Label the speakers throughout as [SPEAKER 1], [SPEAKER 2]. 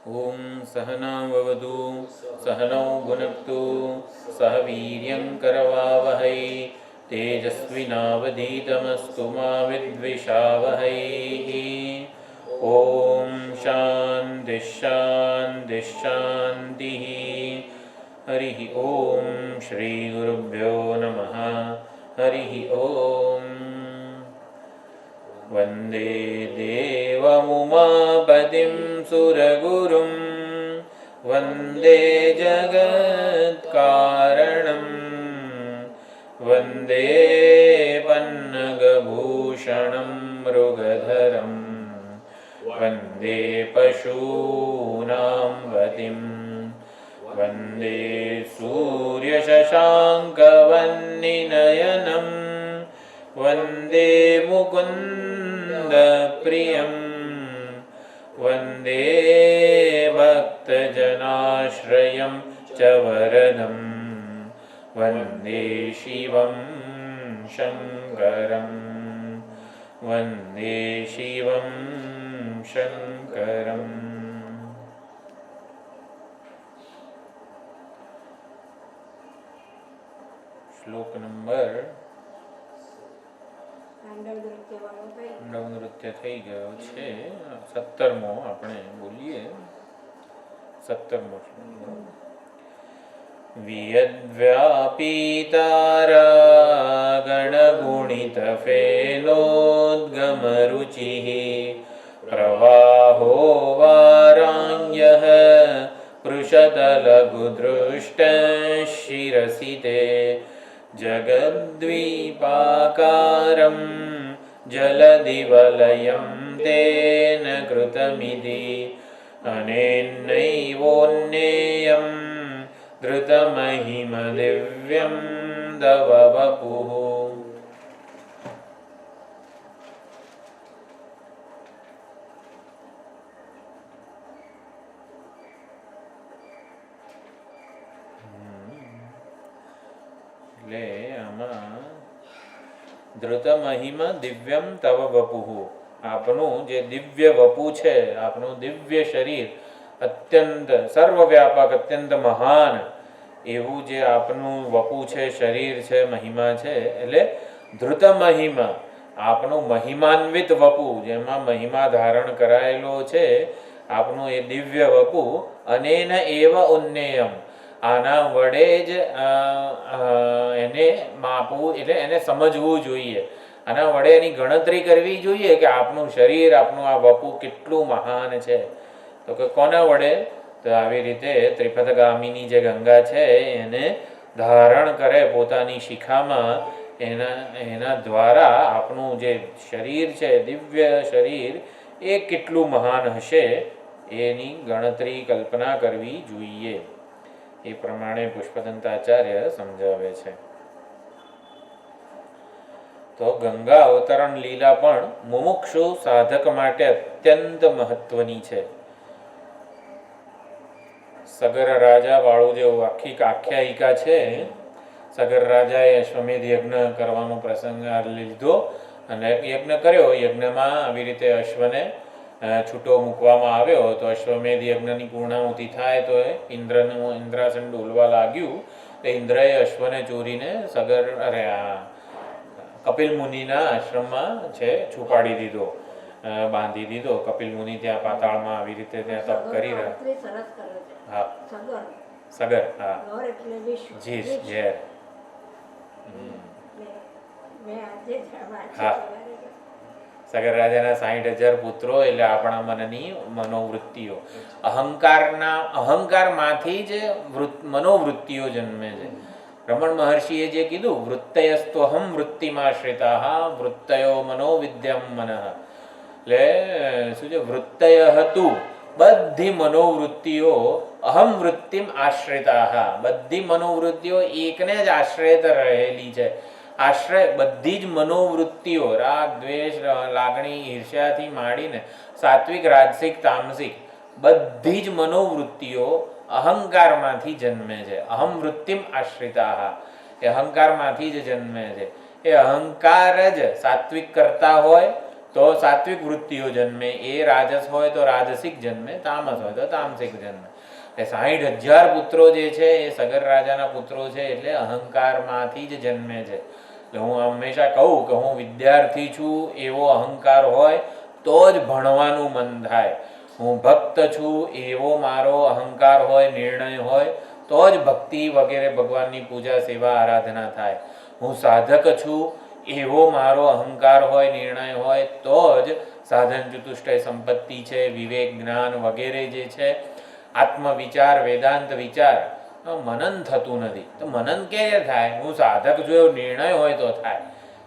[SPEAKER 1] ओम सहनाववतु सहनौ भुनक्तु सह वीर्यं करवावहै तेजस्विनावधीतमस्तु मा विद्विषावहै। ओम शान्ति शान्ति शान्तिः। हरिः ओम श्री गुरुभ्यो नमः। हरिः ओम। वन्दे देवमुमापतिं सुरगुरुं वन्दे जगत्कारणं वन्दे पन्नगभूषणं मृगधरं वन्दे पशूनां वदिं वन्दे सूर्यशशाङ्कवह्निनयनं वन्दे मुकुन्दप्रियं वन्दे भक्तजनाश्रयं च वरदं वन्दे शिवं शङ्करं वन्दे शिवं शङ्करम्। श्लोक नंबर નૃત્ય થઈ ગયો છે 17મો આપણે બોલીએ 17મો વિયદ્વ્યાપિતારા ગણગુણિતફેનોદ્ગમરુચિઃ પ્રવાહો વારાણ્યઃ પૃષતલઘુદૃષ્ટશિરસि તે जगद्वीपाकारं जलदिवलयं तेन कृतमिति अनेनैवोन्नेयं धृतमहिमदिव्यं तव वपुः। એટલે આમાં ધૃત મહિમા દિવ્યમ તવ વપુઃ, આપનું જે દિવ્ય વપુ છે, આપનું દિવ્ય શરીર અત્યંત સર્વવ્યાપક અત્યંત મહાન એવું જે આપનું વપુ છે, શરીર છે, મહિમા છે, એટલે ધૃત મહિમા આપનું મહિમાન્વિત વપુ, જેમાં મહિમા ધારણ કરાયેલો છે આપનું એ દિવ્ય વપુ, અનેન એવ ઉન્નેયમ, આના વડે જ એને માપવું, એટલે એને સમજવું જોઈએ, આના વડે એની ગણતરી કરવી જોઈએ કે આપનું શરીર, આપનું આ વપુ કેટલું મહાન છે. તો કે કોના વડે? તો આવી રીતે ત્રિપથગામિની જે ગંગા છે એને ધારણ કરે પોતાની શિખામાં, એના દ્વારા આપનું જે શરીર છે, દિવ્ય શરીર, એ કેટલું મહાન હશે એની ગણતરી કલ્પના કરવી જોઈએ. એ પ્રમાણે પુષ્પદંતાચાર્ય સમજાવે છે. તો ગંગા અવતરણ લીલા પણ મુમુક્ષુ સાધક માટે અત્યંત મહત્વની છે. સગર રાજા વાળું જે આખી આખ્યાયિકા છે, સગર રાજાએ અશ્વમેધ યજ્ઞ કરવાનો પ્રસંગ લીધો અને યજ્ઞ કર્યો. યજ્ઞમાં આવી રીતે અશ્વને છૂટો મૂકવામાં આવ્યો. તો અશ્વમેધ યજ્ઞની પૂર્ણાહુતિ થાય તો ઇન્દ્રનું ઇન્દ્રાસન ડોલવા લાગ્યું. તો ઇન્દ્રએ અશ્વને ચોરીને સગર કપિલ મુનિના આશ્રમમાં છે છુપાડી દીધો, બાંધી દીધો. કપિલ મુનિ ત્યાં પાતાળમાં આવી રીતે ત્યાં તપ કરી રહ્યા. હા, સગર, હા, જી ઝેર, હા. સગર રાજાના 60,000 પુત્રો, એટલે આપણા મનની મનોવૃત્તિઓ, અહંકારમાંથી જ મનોવૃત્તિઓ જન્મે છે. રમણ મહર્ષિએ જે કીધું, વૃત્તયસ્ત્વહમ વૃત્તિમાશ્રિતા વૃત્તયો મનોવિદ્યમ મનઃ, એટલે શું છે? વૃત્તય હતું, બધી મનોવૃત્તિઓ, અહમ વૃત્તિમ આશ્રિતા, બધી મનોવૃત્તિઓ એકને જ આશ્રયત રહેલી છે. આશ્રય બધી જ મનોવૃત્તિઓ, રાગ, દ્વેષ, લાગણી, ઈર્ષ્યાથી માંડીને સાત્વિક, રાજસિક, તામસિક, બધી જ મનોવૃત્તિઓ અહંકારમાંથી જન્મે છે. અહમ વૃત્તિમ આશ્રિતા, એ અહંકારમાંથી જ જન્મે છે. એ અહંકાર જ સાત્વિક કરતા હોય તો સાત્વિક વૃત્તિઓ જન્મે, એ રાજસ હોય તો રાજસિક જન્મે, તામસ હોય તો તામસિક જન્મે. એટલે 60,000 પુત્રો જે છે એ સગર રાજાના પુત્રો છે, એટલે અહંકારમાંથી જ જન્મે છે. એટલે હું હંમેશા કહું કે હું વિદ્યાર્થી છું એવો અહંકાર હોય તો જ ભણવાનું મન થાય. હું ભક્ત છું એવો મારો અહંકાર હોય, નિર્ણય હોય તો જ ભક્તિ વગેરે ભગવાનની પૂજા સેવા આરાધના થાય. હું સાધક છું એવો મારો અહંકાર હોય, નિર્ણય હોય તો જ સાધન ચતુષ્ટય સંપત્તિ છે, વિવેક જ્ઞાન વગેરે જે છે, આત્મવિચાર વેદાંત વિચાર મનન થતું નથી. તો મનન કેવી થાય? હું સાધક છું એવો નિર્ણય હોય તો થાય.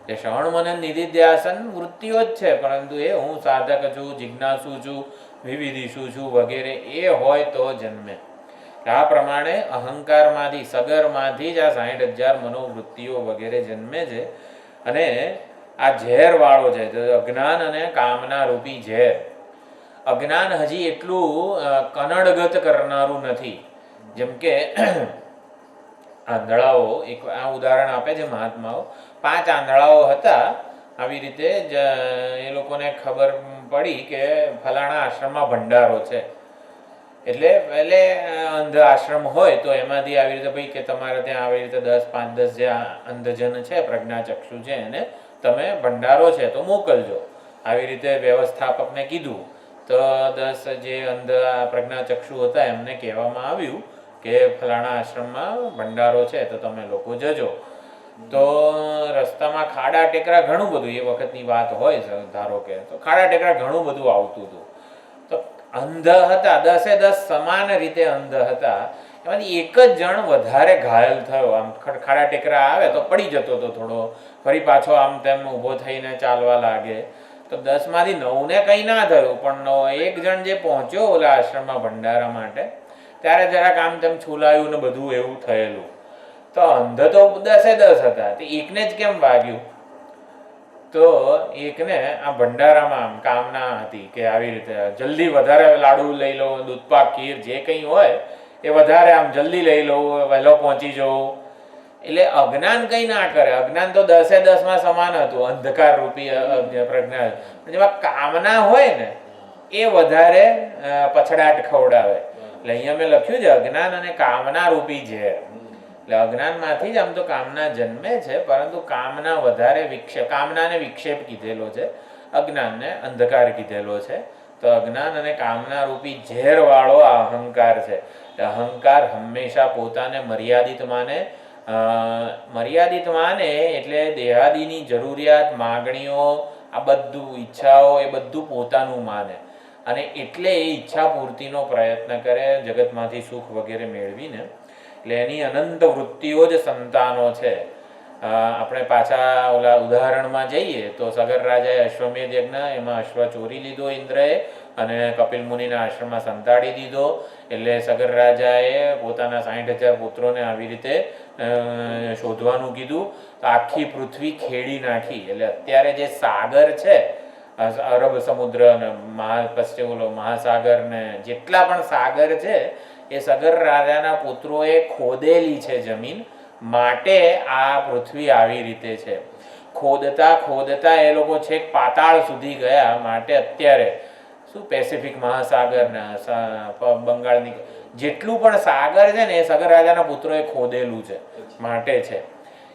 [SPEAKER 1] એ શ્રવણ મનન નિધિધ્યાસન વૃત્તિઓ જ છે, પરંતુ એ હું સાધક છું, જિજ્ઞાસુ છું, વિવિધિશુ છું વગેરે એ હોય તો જન્મે. આ પ્રમાણે અહંકારમાંથી, સગરમાંથી જ આ 60,000 મનોવૃત્તિઓ વગેરે જન્મે છે. અને આ ઝેરવાળો છે, અજ્ઞાન અને કામના રૂપી ઝેર. અજ્ઞાન હજી એટલું કનડગત કરનારું નથી. જેમ કે આંધળાઓ, એક આ ઉદાહરણ આપે છે મહાત્માઓ. 5 આંધળાઓ હતા. આવી રીતે જ એ લોકોને ખબર પડી કે ફલાણા આશ્રમમાં ભંડારો છે. એટલે પહેલે અંધ આશ્રમ હોય તો એમાંથી આવી રીતે ભાઈ કે તમારે ત્યાં આવી રીતે 5-10 જે અંધજન છે, પ્રજ્ઞાચક્ષુ છે, એને તમે ભંડારો છે તો મોકલજો. આવી રીતે વ્યવસ્થાપકને કીધું. તો 10 જે અંધ પ્રજ્ઞાચક્ષુ હતા એમને કહેવામાં આવ્યું કે ફલાણા આશ્રમમાં ભંડારો છે તો તમે લોકો જજો. તો રસ્તામાં ખાડા ટેકરા ઘણું બધું, એ વખતની વાત હોય ધારો કે, તો ખાડા ટેકરા ઘણું બધું આવતું હતું. તો અંધ હતા, 10 સમાન રીતે અંધ હતા. એમાંથી એક જ જણ વધારે ઘાયલ થયો. આમ ખાડા ટેકરા આવે તો પડી જતો હતો થોડો, ફરી પાછો આમ તેમ ઊભો થઈને ચાલવા લાગે. તો 10માંથી 9ને કંઈ ના થયું, પણ એક જણ જે પહોંચ્યો ઓલા આશ્રમમાં ભંડારા માટે, ત્યારે જરાક આમ તેમ છૂલાયું ને બધું એવું થયેલું. તો અંધ તો 10 હતા, તો એકને જ કેમ વાગ્યું? તો એકને આ ભંડારામાં આમ કામના હતી કે આવી રીતે જલ્દી વધારે લાડુ લઈ લો, દૂધપાક, ખીર જે કંઈ હોય એ વધારે આમ જલ્દી લઈ લો, વહેલો પહોંચી જવું. એટલે અજ્ઞાન કંઈ ના કરે. અજ્ઞાન તો 10માં સમાન હતું, અંધકાર રૂપી પ્રજ્ઞા. જેમાં કામના હોય ને એ વધારે પછડાટ ખવડાવે. એટલે અહીંયા મેં લખ્યું છે અજ્ઞાન અને કામના રૂપી ઝેર. એટલે અજ્ઞાનમાંથી જ આમ તો કામના જન્મે છે, પરંતુ કામના વધારે વિક્ષેપ, કામનાને વિક્ષેપ કીધેલો છે, અજ્ઞાનને અંધકાર કીધેલો છે. તો અજ્ઞાન અને કામના રૂપી ઝેરવાળો આ અહંકાર છે. અહંકાર હંમેશા પોતાને મર્યાદિત માને. મર્યાદિત માને એટલે દેહાદિની જરૂરિયાત, માગણીઓ, આ બધું ઈચ્છાઓ, એ બધું પોતાનું માને. અને એટલે એ ઈચ્છા પૂર્તિનો પ્રયત્ન કરે જગતમાંથી સુખ વગેરે મેળવીને. એટલે એની અનંત વૃત્તિઓ જ સંતાનો છે. આપણે પાછા ઓલા ઉદાહરણમાં જઈએ તો સગર રાજાએ અશ્વમેધ યજ્ઞ, એમાં અશ્વ ચોરી લીધો ઇન્દ્રએ અને કપિલ મુનિના આશ્રમમાં સંતાડી દીધો. એટલે સગર રાજાએ પોતાના 60,000 પુત્રોને આવી રીતે શોધવાનું કીધું. તો આખી પૃથ્વી ખેડી નાખી. એટલે અત્યારે જે સાગર છે, અરબ સમુદ્ર ને પશ્ચિમ ઓલો મહાસાગર ને જેટલા પણ સાગર છે, એ સગર રાજાના પુત્રોએ ખોદેલી છે જમીન. માટે આ પૃથ્વી આવી રીતે છે. ખોદતા ખોદતા એ લોકો છેક પાતાળ સુધી ગયા. માટે અત્યારે શું પેસિફિક મહાસાગર ને બંગાળની જેટલું પણ સાગર છે ને એ સગર રાજાના પુત્રોએ ખોદેલું છે, માટે છે.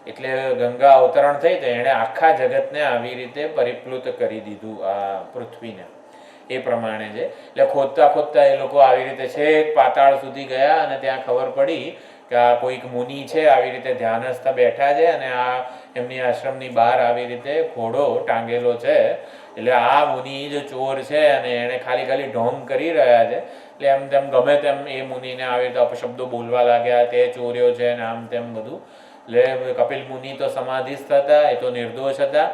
[SPEAKER 1] એટલે ગંગા અવતરણ થઈ તો એણે આખા જગતને આવી રીતે પરિપ્લુત કરી દીધું આ પૃથ્વીને. એ પ્રમાણે છે. એટલે ખોદતા ખોદતા એ લોકો આવી રીતે છેક પાતાળ સુધી ગયા અને ત્યાં ખબર પડી કે આ કોઈક મુનિ છે, આવી રીતે ધ્યાનસ્થ બેઠા છે અને આ એમની આશ્રમની બહાર આવી રીતે ઘોડો ટાંગેલો છે. એટલે આ મુનિ જ ચોર છે અને એણે ખાલી ઢોંગ કરી રહ્યા છે. એટલે એમ તેમ ગમે તેમ એ મુનિને આવી રીતે અપશબ્દો બોલવા લાગ્યા, તે ચોર્યો છે ને આમ તેમ બધું. એટલે કપિલ મુનિ તો સમાધિસ્થ હતા, એ તો નિર્દોષ હતા.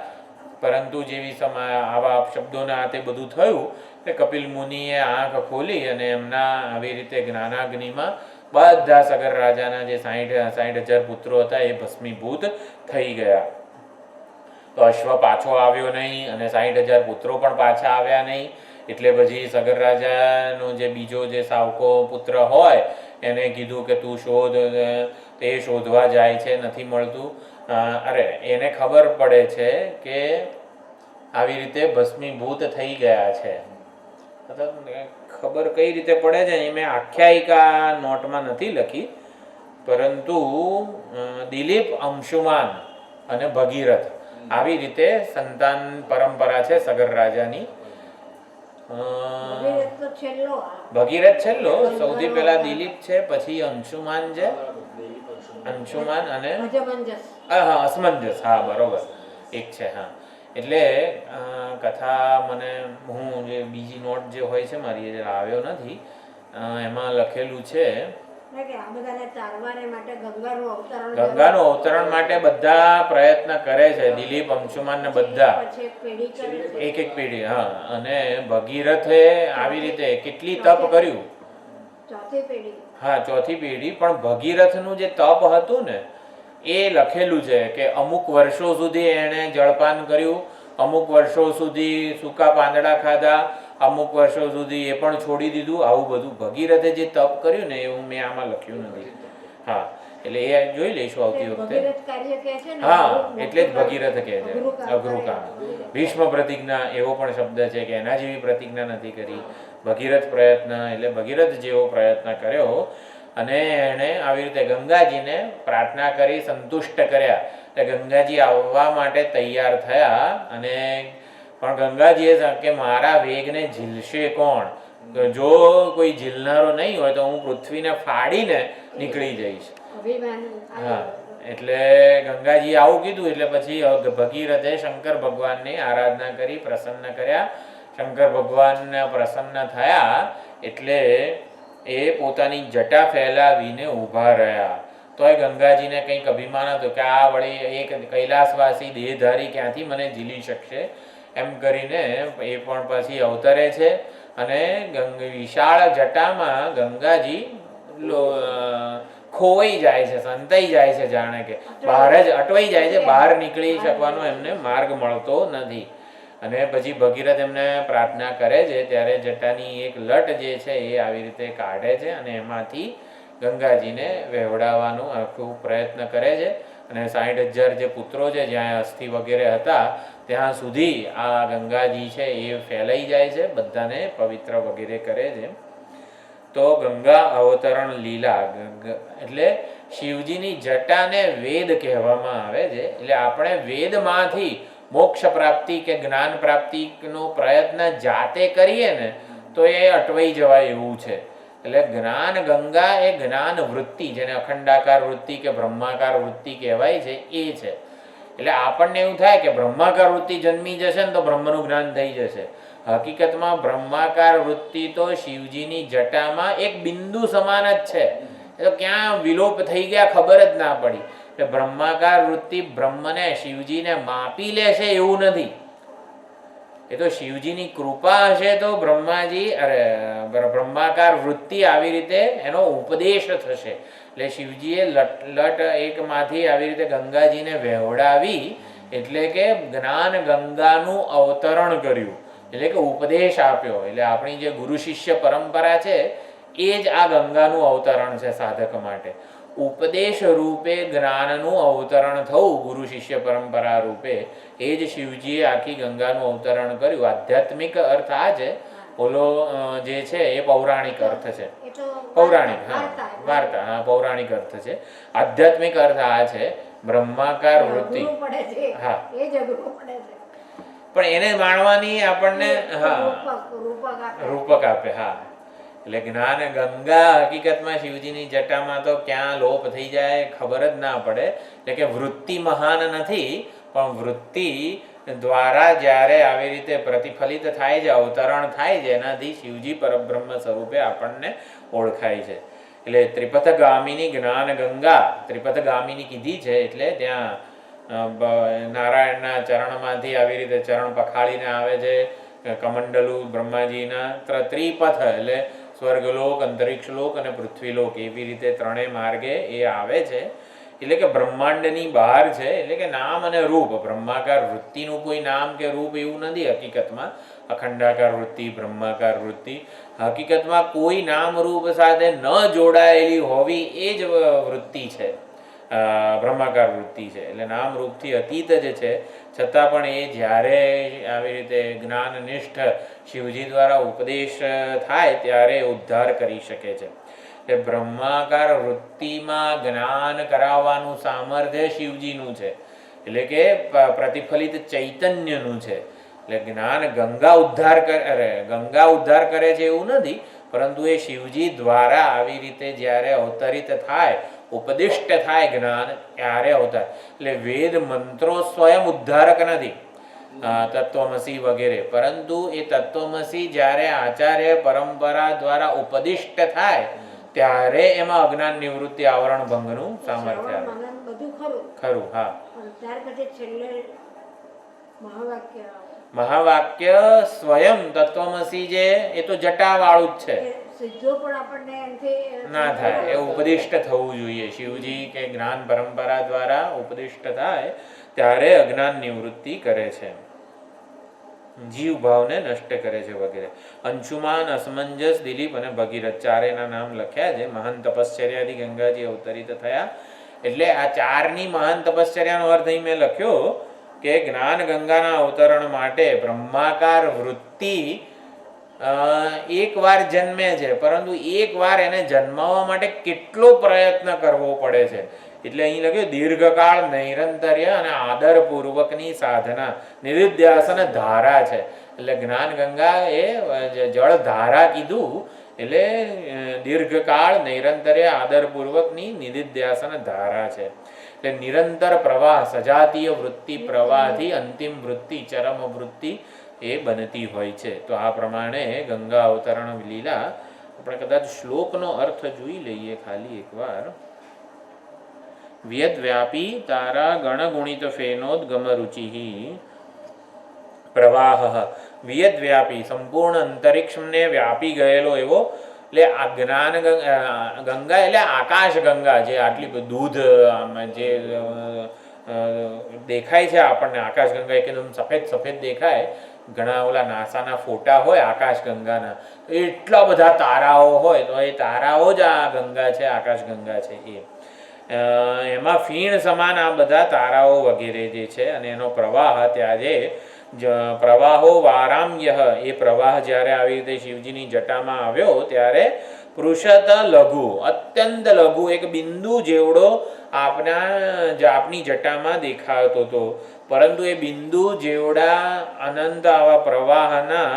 [SPEAKER 1] પરંતુ જેવી આવા અપશબ્દોના તે બધું થયું એટલે કપિલ મુનિએ આંખ ખોલી અને એમના આવી રીતે જ્ઞાનાગ્નિમાં બધા સગર રાજાના જે 60,000 પુત્રો હતા એ ભસ્મીભૂત થઈ ગયા. તો અશ્વ પાછો આવ્યો નહીં અને 60,000 પુત્રો પણ પાછા આવ્યા નહીં. એટલે પછી સગર રાજાનો જે બીજો જે સાવકો પુત્ર હોય એને કીધું કે તું શોધ. તે શોધવા જાય છે, નથી મળતું. અરે એને ખબર પડે છે કે આવી રીતે ભસ્મીભૂત થઈ ગયા છે. ખબર કઈ રીતે પડે છે એ મેં આખ્યાયિકા નોટમાં નથી લખી, પરંતુ દિલીપ, અંશુમાન અને ભગીરથ આવી રીતે સંતાન પરંપરા છે સગર રાજાની. ભગીરથ છેલ્લો, સૌથી પહેલા દિલીપ છે, પછી અંશુમાન છે, અંશુમાન અને હા અસમંજસ, હા બરોબર એક છે. હા એટલે કથા મને હું જે બીજી નોટ જે હોય છે મારી એ આવ્યો નથી, એમાં લખેલું છે ગંગાનું અવતરણ માટે બધા પ્રયત્ન કરે છે, દિલીપ, અંશુમાન ને બધા એક એક પેઢી. હા અને ભગીરથે આવી રીતે કેટલી તપ કર્યું, હા ચોથી પેઢી. પણ ભગીરથનું જે તપ હતું ને એ લખેલું છે કે અમુક વર્ષો સુધી એણે જળપાન કર્યું, અમુક વર્ષો સુધી સૂકા પાંદડા ખાધા, અમુક વર્ષો સુધી એ પણ છોડી દીધું. આવું બધું ભગીરથે જે તપ કર્યું ને એવું મેં આમાં લખ્યું નથી. હા એટલે એ જોઈ લઈશું આવતી વખતે. હા એટલે જ ભગીરથ કહે છે અઘરું કામ. ભીષ્મ પ્રતિજ્ઞા એવો પણ શબ્દ છે કે એના જેવી પ્રતિજ્ઞા નથી કરી. ભગીરથ પ્રયત્ન એટલે ભગીરથ જેવો પ્રયત્ન કર્યો અને એણે આવી રીતે ગંગાજીને પ્રાર્થના કરી, સંતુષ્ટ કર્યા. એટલે ગંગાજી આવવા માટે તૈયાર થયા અને પણ ગંગાજીએ કે મારા વેગને ઝીલશે કોણ? જો કોઈ ઝીલનારો નહીં હોય તો હું પૃથ્વીને ફાડીને નીકળી જઈશ. હા એટલે ગંગાજી આવું કીધું એટલે પછી ભગીરથે શંકર ભગવાનની આરાધના કરી, પ્રસન્ન કર્યા. શંકર ભગવાન પ્રસન્ન થયા એટલે એ પોતાની જટા ફેલાવીને ઊભા રહ્યા. તો એ ગંગાજીને કંઈક અભિમાન હતું કે આ વળી એક કૈલાસવાસી દેહધારી ક્યાંથી મને ઝીલી શકશે, એમ કરીને એ પણ પછી અવતરે છે અને વિશાળ જટામાં ગંગાજી ખોવાઈ જાય છે, સંતાઈ જાય છે, જાણે કે બહાર જ અટવાઈ જાય છે, બહાર નીકળી શકવાનો એમને માર્ગ મળતો નથી. અને પછી ભગીરથ એમને પ્રાર્થના કરે છે ત્યારે જટાની એક લટ જે છે એ આવી રીતે કાઢે છે અને એમાંથી ગંગાજીને વહેવડાવવાનો આખું પ્રયત્ન કરે છે. અને 60,000 જે પુત્રો છે જ્યાં અસ્થિ વગેરે હતા ત્યાં સુધી આ ગંગાજી છે એ ફેલાઈ જાય છે, બધાને પવિત્ર વગેરે કરે છે. તો ગંગા અવતરણ લીલા એટલે શિવજીની જટાને વેદ કહેવામાં આવે છે. એટલે આપણે વેદમાંથી મોક્ષ પ્રાપ્તિ કે જ્ઞાન પ્રાપ્તિનો પ્રયત્ન જાતે કરીએ ને તો એ અટવાઈ જવાય એવું છે. એટલે જ્ઞાન ગંગા એ જ્ઞાન વૃત્તિ, જેને અખંડાકાર વૃત્તિ કે બ્રહ્માકાર વૃત્તિ કહેવાય છે એ છે. એટલે આપણને એવું થાય કે બ્રહ્માકાર વૃત્તિ જન્મી જશે ને તો બ્રહ્મનું જ્ઞાન થઈ જશે. હકીકતમાં બ્રહ્માકાર વૃત્તિ તો શિવજીની જટામાં એક બિંદુ સમાન જ છે. એ તો ક્યાં વિલોપ થઈ ગયા ખબર જ ના પડી. એટલે બ્રહ્માકાર વૃત્તિ બ્રહ્મને શિવજીને માપી લેશે એવું નથી. એ તો શિવજીની કૃપા હશે તો બ્રહ્માજી બ્રહ્માકાર વૃત્તિ આવી રીતે એનો ઉપદેશ થશે. એટલે શિવજીએ લટ એકમાંથી આવી રીતે ગંગાજીને વહેવડાવી એટલે કે જ્ઞાન ગંગાનું અવતરણ કર્યું, એટલે કે ઉપદેશ આપ્યો. એટલે આપણી જે ગુરુ શિષ્ય પરંપરા છે એ જ આ ગંગાનું અવતરણ છે સાધક માટે. ઉપદેશ રૂપે જ્ઞાનનું અવતરણ થવું ગુરુ શિષ્ય પરંપરા રૂપે, એ જ શિવજીએ આખી ગંગાનું અવતરણ કર્યું. આધ્યાત્મિક અર્થ આ છે, ઓલો જે છે એ પૌરાણિક અર્થ છે. પૌરાણિક, હા વાર્તા, હા પૌરાણિક અર્થ છે. આધ્યાત્મિક અર્થ આ છે બ્રહ્માકાર વૃત્તિ. હા પણ એને માણવાની આપણને રૂપક આપે. હા એટલે જ્ઞાન ગંગા હકીકતમાં શિવજીની જટામાં તો ક્યાં લોપ થઈ જાય ખબર જ ના પડે. એટલે કે વૃત્તિ મહાન નથી, પણ વૃત્તિ દ્વારા જ્યારે આવી રીતે પ્રતિફલિત થાય છે, અવતરણ થાય છે, એનાથી શિવજી પરબ્રહ્મ સ્વરૂપે આપણને ઓળખાય છે. એટલે ત્રિપથગામિની જ્ઞાન ગંગા, ત્રિપથગામિની કીધી છે એટલે ત્યાં નારાયણના ચરણમાંથી આવી રીતે ચરણ પખાળીને આવે છે. કમંડલુ બ્રહ્માજીના ત્રિપથ એટલે સ્વર્ગલોક, અંતરિક્ષલોક અને પૃથ્વીલોક, એવી રીતે ત્રણેય માર્ગે એ આવે છે. એટલે કે બ્રહ્માંડની બહાર છે. એટલે કે નામ અને રૂપ, બ્રહ્માકાર વૃત્તિનું કોઈ નામ કે રૂપ એવું નથી હકીકતમાં. અખંડાકાર વૃત્તિ, બ્રહ્માકાર વૃત્તિ હકીકતમાં કોઈ નામ રૂપ સાથે ન જોડાયેલી હોવી એ જ વૃત્તિ છે. બ્રહ્માકાર વૃત્તિ છે. એટલે નામ રૂપથી અતીત જ છે, છતાં પણ એ જ્યારે આવી રીતે જ્ઞાનનિષ્ઠ શિવજી દ્વારા ઉપદેશ થાય ત્યારે ઉદ્ધાર કરી શકે છે. એટલે બ્રહ્માકાર વૃત્તિમાં જ્ઞાન કરાવવાનું સામર્થ્ય શિવજીનું છે, એટલે કે પ્રતિફલિત ચૈતન્યનું છે. એટલે જ્ઞાન ગંગા ઉદ્ધાર કરે છે એવું નથી, પરંતુ એ શિવજી દ્વારા આવી રીતે જ્યારે અવતરિત થાય, ઉપદિષ્ટ થાય જ્ઞાન, ત્યારે અવતાર. એટલે વેદ મંત્રો સ્વયં ઉદ્ધારક નથી, તત્વમસી વગેરે, પરંતુ એ તત્વમસી જ્યારે આચાર્ય પરંપરા દ્વારા ઉપદિષ્ટ થાય ત્યારે એમાં અજ્ઞાન નિવૃત્તિ આવરણ ભંગનું સામર્થ્ય આવે. ખરું. હા. મહાવાક્ય સ્વયં તત્વમસી જે એ તો જટાવાળું જ છે, ના થાય. એ ઉપદિષ્ટ થવું જોઈએ. શિવજી કે જ્ઞાન પરંપરા દ્વારા ઉપદિષ્ટ થાય ત્યારે અજ્ઞાન નિવૃત્તિ કરે છે, જીવ ભાવને નષ્ટ કરે છે વગેરે. અંશુમાન, અસમંજસ, દિલીપ અને ભગીરથ ચારેના નામ લખ્યા છે. મહાન તપશ્ચર્યાથી ગંગાજી અવતરિત થયા. એટલે આ ચારની મહાન તપશ્ચર્યાનો અર્થ અહીં મેં લખ્યો કે જ્ઞાન ગંગાના અવતરણ માટે બ્રહ્માકાર વૃત્તિ એક વાર જન્મે છે, પરંતુ એક વાર એને જન્માવવા માટે કેટલો પ્રયત્ન કરવો પડે છે. એટલે અહીં લખ્યું દીર્ઘકાળ નૈરંતર્ય અને આદરપૂર્વકની સાધના નિધિધ્યાસન ધારા છે. એટલે જ્ઞાન ગંગા એ જળ ધારા કીધું, એટલે દીર્ઘકાળ નૈરંતર્ય આદરપૂર્વકની નિધિધ્યાસન ધારા છે. એટલે નિરંતર પ્રવાહ, સજાતીય વૃત્તિ પ્રવાહથી અંતિમ વૃત્તિ ચરમ વૃત્તિ એ બનતી હોય છે. તો આ પ્રમાણે ગંગા અવતરણ લીલા આપણે કદાચ શ્લોકનો અર્થ જોઈ લઈએ ખાલી એકવાર. વ્યદ્વ્યાપી તારા ગણગુણિત ફેનોદગમ રુચિ પ્રવાહ. વ્યદ્વ્યાપી સંપૂર્ણ અંતરિક્ષને વ્યાપી ગયેલો એવો. એટલે આ જ્ઞાન ગંગા એટલે આકાશ ગંગા, જે આટલી દૂધ જે દેખાય છે આપણને, આકાશ ગંગા એકદમ સફેદ સફેદ દેખાય. ઘણા ઓલા નાસાના ફોટા હોય આકાશ ગંગાના, એટલા બધા તારાઓ હોય, તો એ તારાઓ જ આ ગંગા છે, આકાશ ગંગા છે. એમાં ફીણ સમાન આ બધા તારાઓ વગેરે જે છે, અને એનો પ્રવાહ ત્યારે પ્રવાહો વારામ્ય, એ પ્રવાહ જ્યારે આવી રીતે શિવજીની જટામાં આવ્યો ત્યારે પૃષત લઘુ, અત્યંત લઘુ, એક બિંદુ જેવડો આપની જટામાં દેખાતો હતો. પરંતુ એ બિંદુ જેવડા અનંત આવા પ્રવાહના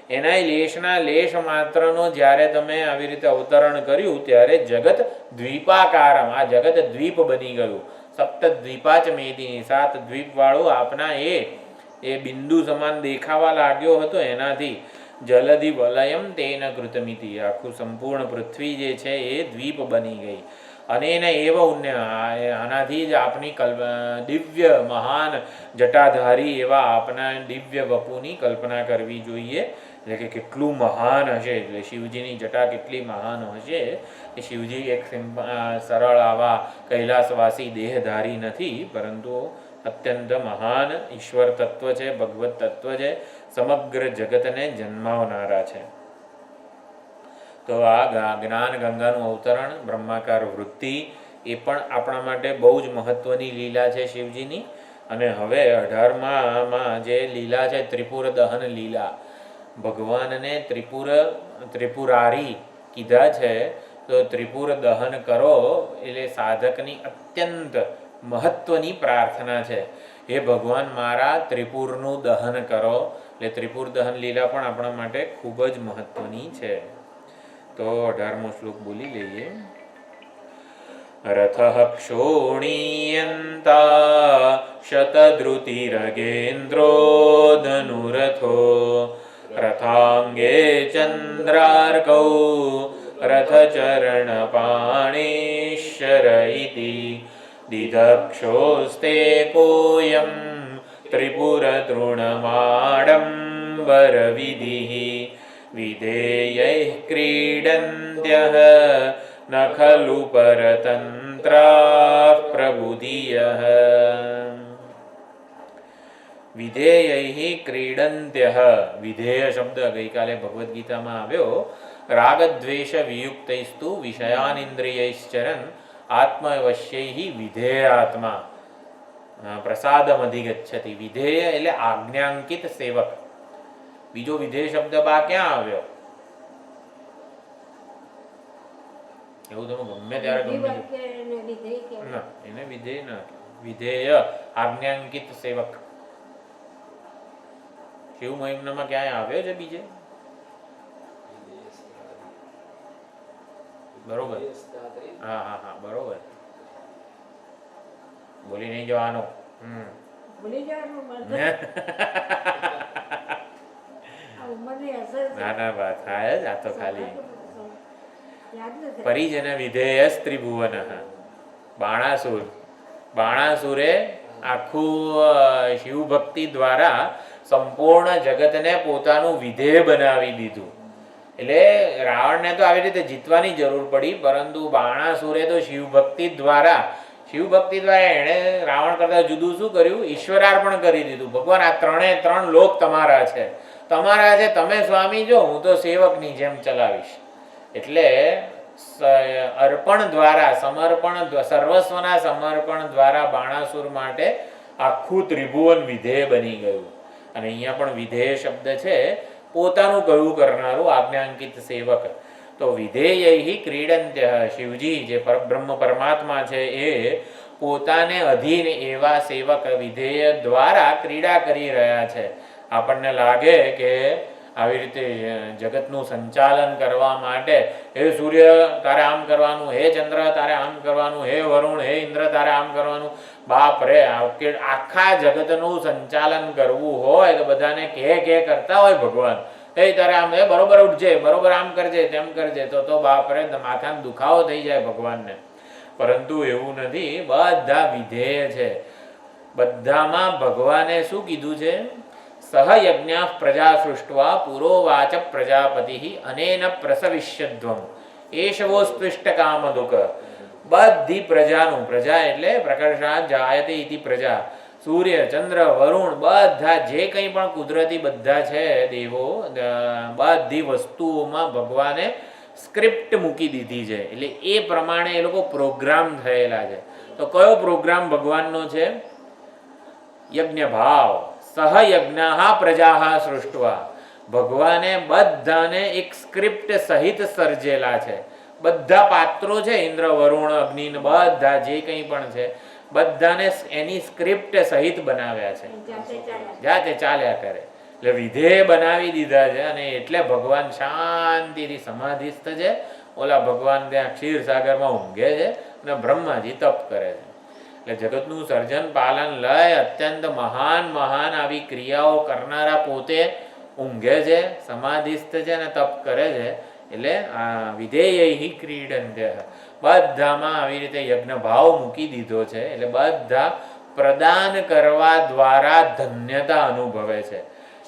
[SPEAKER 1] એના લેશના લેશ માત્રનો જ્યારે તમે આવી રીતે અવતરણ કર્યું ત્યારે જગત દ્વીપાકારમ, આ જગત દ્વીપ બની ગયું. સપ્ત દ્વીપાચ મેદિની, 7 દ્વીપ વાળું આપના એ બિંદુ સમાન દેખાવા લાગ્યો હતો. એનાથી જલધિ વલયમ તેન કૃતમિતિ, આખું સંપૂર્ણ પૃથ્વી જે છે એ દ્વીપ બની ગઈ. અને એને આનાથી જ આપની દિવ્ય મહાન જટાધારી એવા આપના દિવ્ય વપુની કલ્પના કરવી જોઈએ. એટલે કે કેટલું મહાન હશે, એટલે શિવજીની જટા કેટલી મહાન હશે. કે શિવજી એક સરળ આવા કૈલાસવાસી દેહધારી નથી, પરંતુ અત્યંત મહાન ઈશ્વર તત્વ છે, ભગવત તત્વ છે, સમગ્ર જગતને જન્માવનારા છે. તો આ જ્ઞાન ગંગાનું અવતરણ, બ્રહ્માકાર વૃત્તિ, એ પણ આપણા માટે બહુ જ મહત્વની લીલા છે શિવજીની. અને હવે 18માં જે લીલા છે, ત્રિપુર દહન લીલા. ભગવાનને ત્રિપુરારી કીધા છે, તો ત્રિપુર દહન કરો એટલે સાધકની અત્યંત મહત્વની પ્રાર્થના છે. હે ભગવાન, મારા ત્રિપુરનું દહન કરો. એટલે ત્રિપુર દહન લીલા પણ આપણા માટે ખૂબ જ મહત્વની છે. તો 18મો શ્લોક બોલી લઈએ. રથઃ ક્ષોણીયંતા શતદ્રુતિરગેન્દ્રો ધનુરથો રથાંગે ચંદ્રાર્કૌ રથચરણપાણેશ્વર ઇતિ દિદક્ષોસ્તે કોયમ ત્રિપુરતૃણમાડંબરવિધિઃ વિધેયૈઃ ક્રીડન્ત્યઃ ન ખલુ પરતંત્રાઃ પ્રબુધિયઃ. વિધેયૈઃ ક્રીડન્ત્યઃ, વિધેય શબ્દ ગઈકાલે ભગવદ્ ગીતામાં આવ્યો. રાગદ્વેષ વિયુક્તૈસ્તુ વિષયાનિન્દ્રિયૈશ્ચરન આત્મવશ્યૈ વિધેયાત્મા પ્રસાદમ અધિગચ્છતિ. વિધેય એટલે આજ્ઞાંકિત સેવક. બીજો વિધેય શબ્દ બા ક્યાં આવ્યો? એવું તમે ગમે ત્યારે ગમે ના, એને વિધેય ના, વિધેય આજ્ઞાંકિત સેવક. શિવ મહિમ્નમાં ક્યાંય આવ્યો છે બીજે? બરોબર, હા હા હા, બરોબર. ભૂલી નહીં જવાનું. ના ના, વાત થાય જ. આ તો ખાલી પરિજન વિધેય ત્રિભુવન. બાણાસુર, બાણાસુરે આખું શિવ ભક્તિ દ્વારા સંપૂર્ણ જગતને પોતાનું વિધેય બનાવી દીધું. એટલે રાવણને તો આવી રીતે જીતવાની જરૂર પડી, પરંતુ બાણાસુરે તો શિવ ભક્તિ દ્વારા એણે રાવણ કરતા જુદું શું કર્યું? ઈશ્વરાર્પણ કરી દીધું. ભગવાન, આ ત્રણ લોક તમારા છે, તમે સ્વામી જો, હું તો સેવકની જેમ ચલાવીશ. એટલે અર્પણ દ્વારા, સમર્પણ, સર્વસ્વના સમર્પણ દ્વારા બાણાસુર માટે આખું ત્રિભુવન વિધેય બની ગયું. અને અહીંયા પણ વિધેય શબ્દ છે, પોતાનું કહ્યું કરનારું આજ્ઞાંકિત સેવક. તો વિધેયૈ ક્રીડંત્ય, શિવજી જે પરબ્રહ્મ પરમાત્મા છે એ પોતાને અધીન એવા સેવક વિધેય દ્વારા ક્રીડા કરી રહ્યા છે. આપણને લાગે કે આવી રીતે જગતનું સંચાલન કરવા માટે હે સૂર્ય તારે આમ કરવાનું, હે ચંદ્ર તારે આમ કરવાનું, હે વરુણ, હે ઇન્દ્ર તારે આમ કરવાનું. બાપ રે, આખા જગતનું સંચાલન કરવું હોય તો બધાને કે કરતા હોય ભગવાન, એ તારે આમ, એ બરોબર ઉઠજે, બરોબર આમ કરજે, તેમ કરજે, તો બાપ રે માથાનો દુખાવો થઈ જાય ભગવાનને. પરંતુ એવું નથી, બધા વિધેય છે. બધામાં ભગવાને શું કીધું છે? સહયજ્ઞા પ્રજા સૃષ્ટવા પુરોવાચ પ્રજાપતિ અનેન પ્રસવિષ્યધ્વમ એશવોસ્પૃષ્ટ કામદુક. બધી પ્રજાનું, પ્રજા એટલે પ્રકર્ષાત જાયતે ઇતિ પ્રજા, સૂર્ય ચંદ્ર વરુણ બધા જે કંઈ પણ કુદરતી બધા છે દેવો, બધી વસ્તુઓમાં ભગવાને સ્ક્રિપ્ટ મૂકી દીધી છે. એટલે એ પ્રમાણે એ લોકો પ્રોગ્રામ થયેલા છે. તો કયો પ્રોગ્રામ ભગવાનનો છે? યજ્ઞ ભાવ. સહયજ્ઞા પ્રજા સૃષ્ટવા. ભગવાને બધાને એક સ્ક્રિપ્ટ સહિત સર્જેલા છે. બધા પાત્રો છે, ઇન્દ્ર વરુણ અગ્નિ બધા જે કંઈ પણ છે, બધાને એની સ્ક્રિપ્ટ સહિત બનાવ્યા છે, જાતે ચાલ્યા કરે. એટલે વિધેય બનાવી દીધા છે. અને એટલે ભગવાન શાંતિથી સમાધિસ્થ છે. ઓલા ભગવાન ત્યાં ક્ષીરસાગરમાં ઊંઘે છે અને બ્રહ્માજી તપ કરે છે. એટલે જગતનું સર્જન પાલન લય અત્યંત મહાન આવી ક્રિયાઓ કરનારા પોતે ઊંઘે છે, સમાધિસ્થ છે અને તપ કરે છે. એટલે આ વિધેયૈ ક્રીડન્ત્ય, બધામાં આવી રીતે યજ્ઞ ભાવ મૂકી દીધો છે. એટલે બધા પ્રદાન કરવા દ્વારા ધન્યતા અનુભવે છે.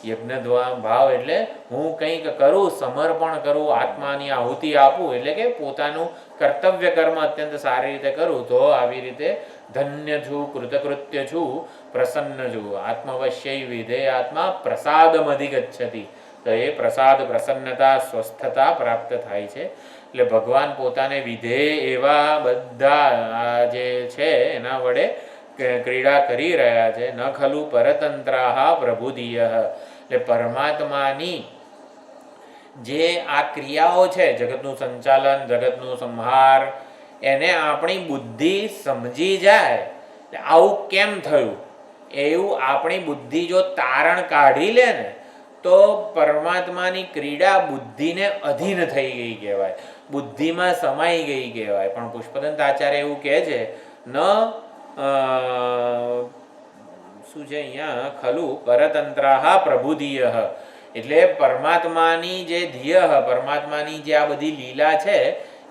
[SPEAKER 1] યજ્ઞ ભાવ એટલે હું કંઈક કરું, સમર્પણ કરું, આત્માની આહુતિ આપું, એટલે કે પોતાનું કર્તવ્ય કર્મ અત્યંત સારી રીતે કરું, તો આવી રીતે ધન્ય છું, કૃતકૃત્ય છું, પ્રસન્ન છું. આત્મવશ્યૈ વિધેયાત્મા પ્રસાદમ અધિગચ્છતિ. તો એ પ્રસાદ, પ્રસન્નતા, સ્વસ્થતા પ્રાપ્ત થાય છે. એટલે ભગવાન પોતાને વિધેય એવા બધા જે છે એના વડે ક્રીડા કરી રહ્યા છે. ન ખલુ પરતંત્રાહ પ્રબુધિય. એટલે પરમાત્માની જે આ ક્રિયાઓ છે, જગતનું સંચાલન, જગતનું સંહાર, એને આપણી બુદ્ધિ સમજી જાય આવું કેમ થયું, એવું આપણી બુદ્ધિ જો તારણ કાઢી લે ને, તો પરમાત્માની ક્રીડા બુદ્ધિને અધીન થઈ ગઈ કહેવાય, બુદ્ધિમાં સમાઈ ગઈ કહેવાય. પણ પુષ્પદંત આચાર્ય એવું કહે છે, ન શું છે અહીંયા, ખલુ પરતંત્રાહ પ્રબુધિય. એટલે પરમાત્માની જે ધ્યેય, પરમાત્માની જે આ બધી લીલા છે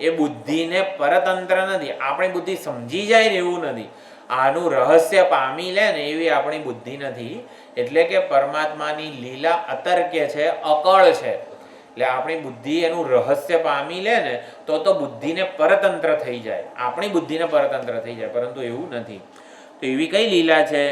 [SPEAKER 1] એ બુદ્ધિને પરતંત્ર નથી. આપણી બુદ્ધિ સમજી જાય ને એવું નથી, આનું રહસ્ય પામી લે ને એવી આપણી બુદ્ધિ નથી. એટલે કે પરમાત્માની લીલા અતર્ક્ય છે, અકળ છે. એટલે આપણી બુદ્ધિ એનું રહસ્ય પામી લે ને તો બુદ્ધિને પરતંત્ર થઈ જાય, આપણી બુદ્ધિને પરતંત્ર થઈ જાય. પરંતુ એવું નથી. તો એવી કઈ લીલા છે?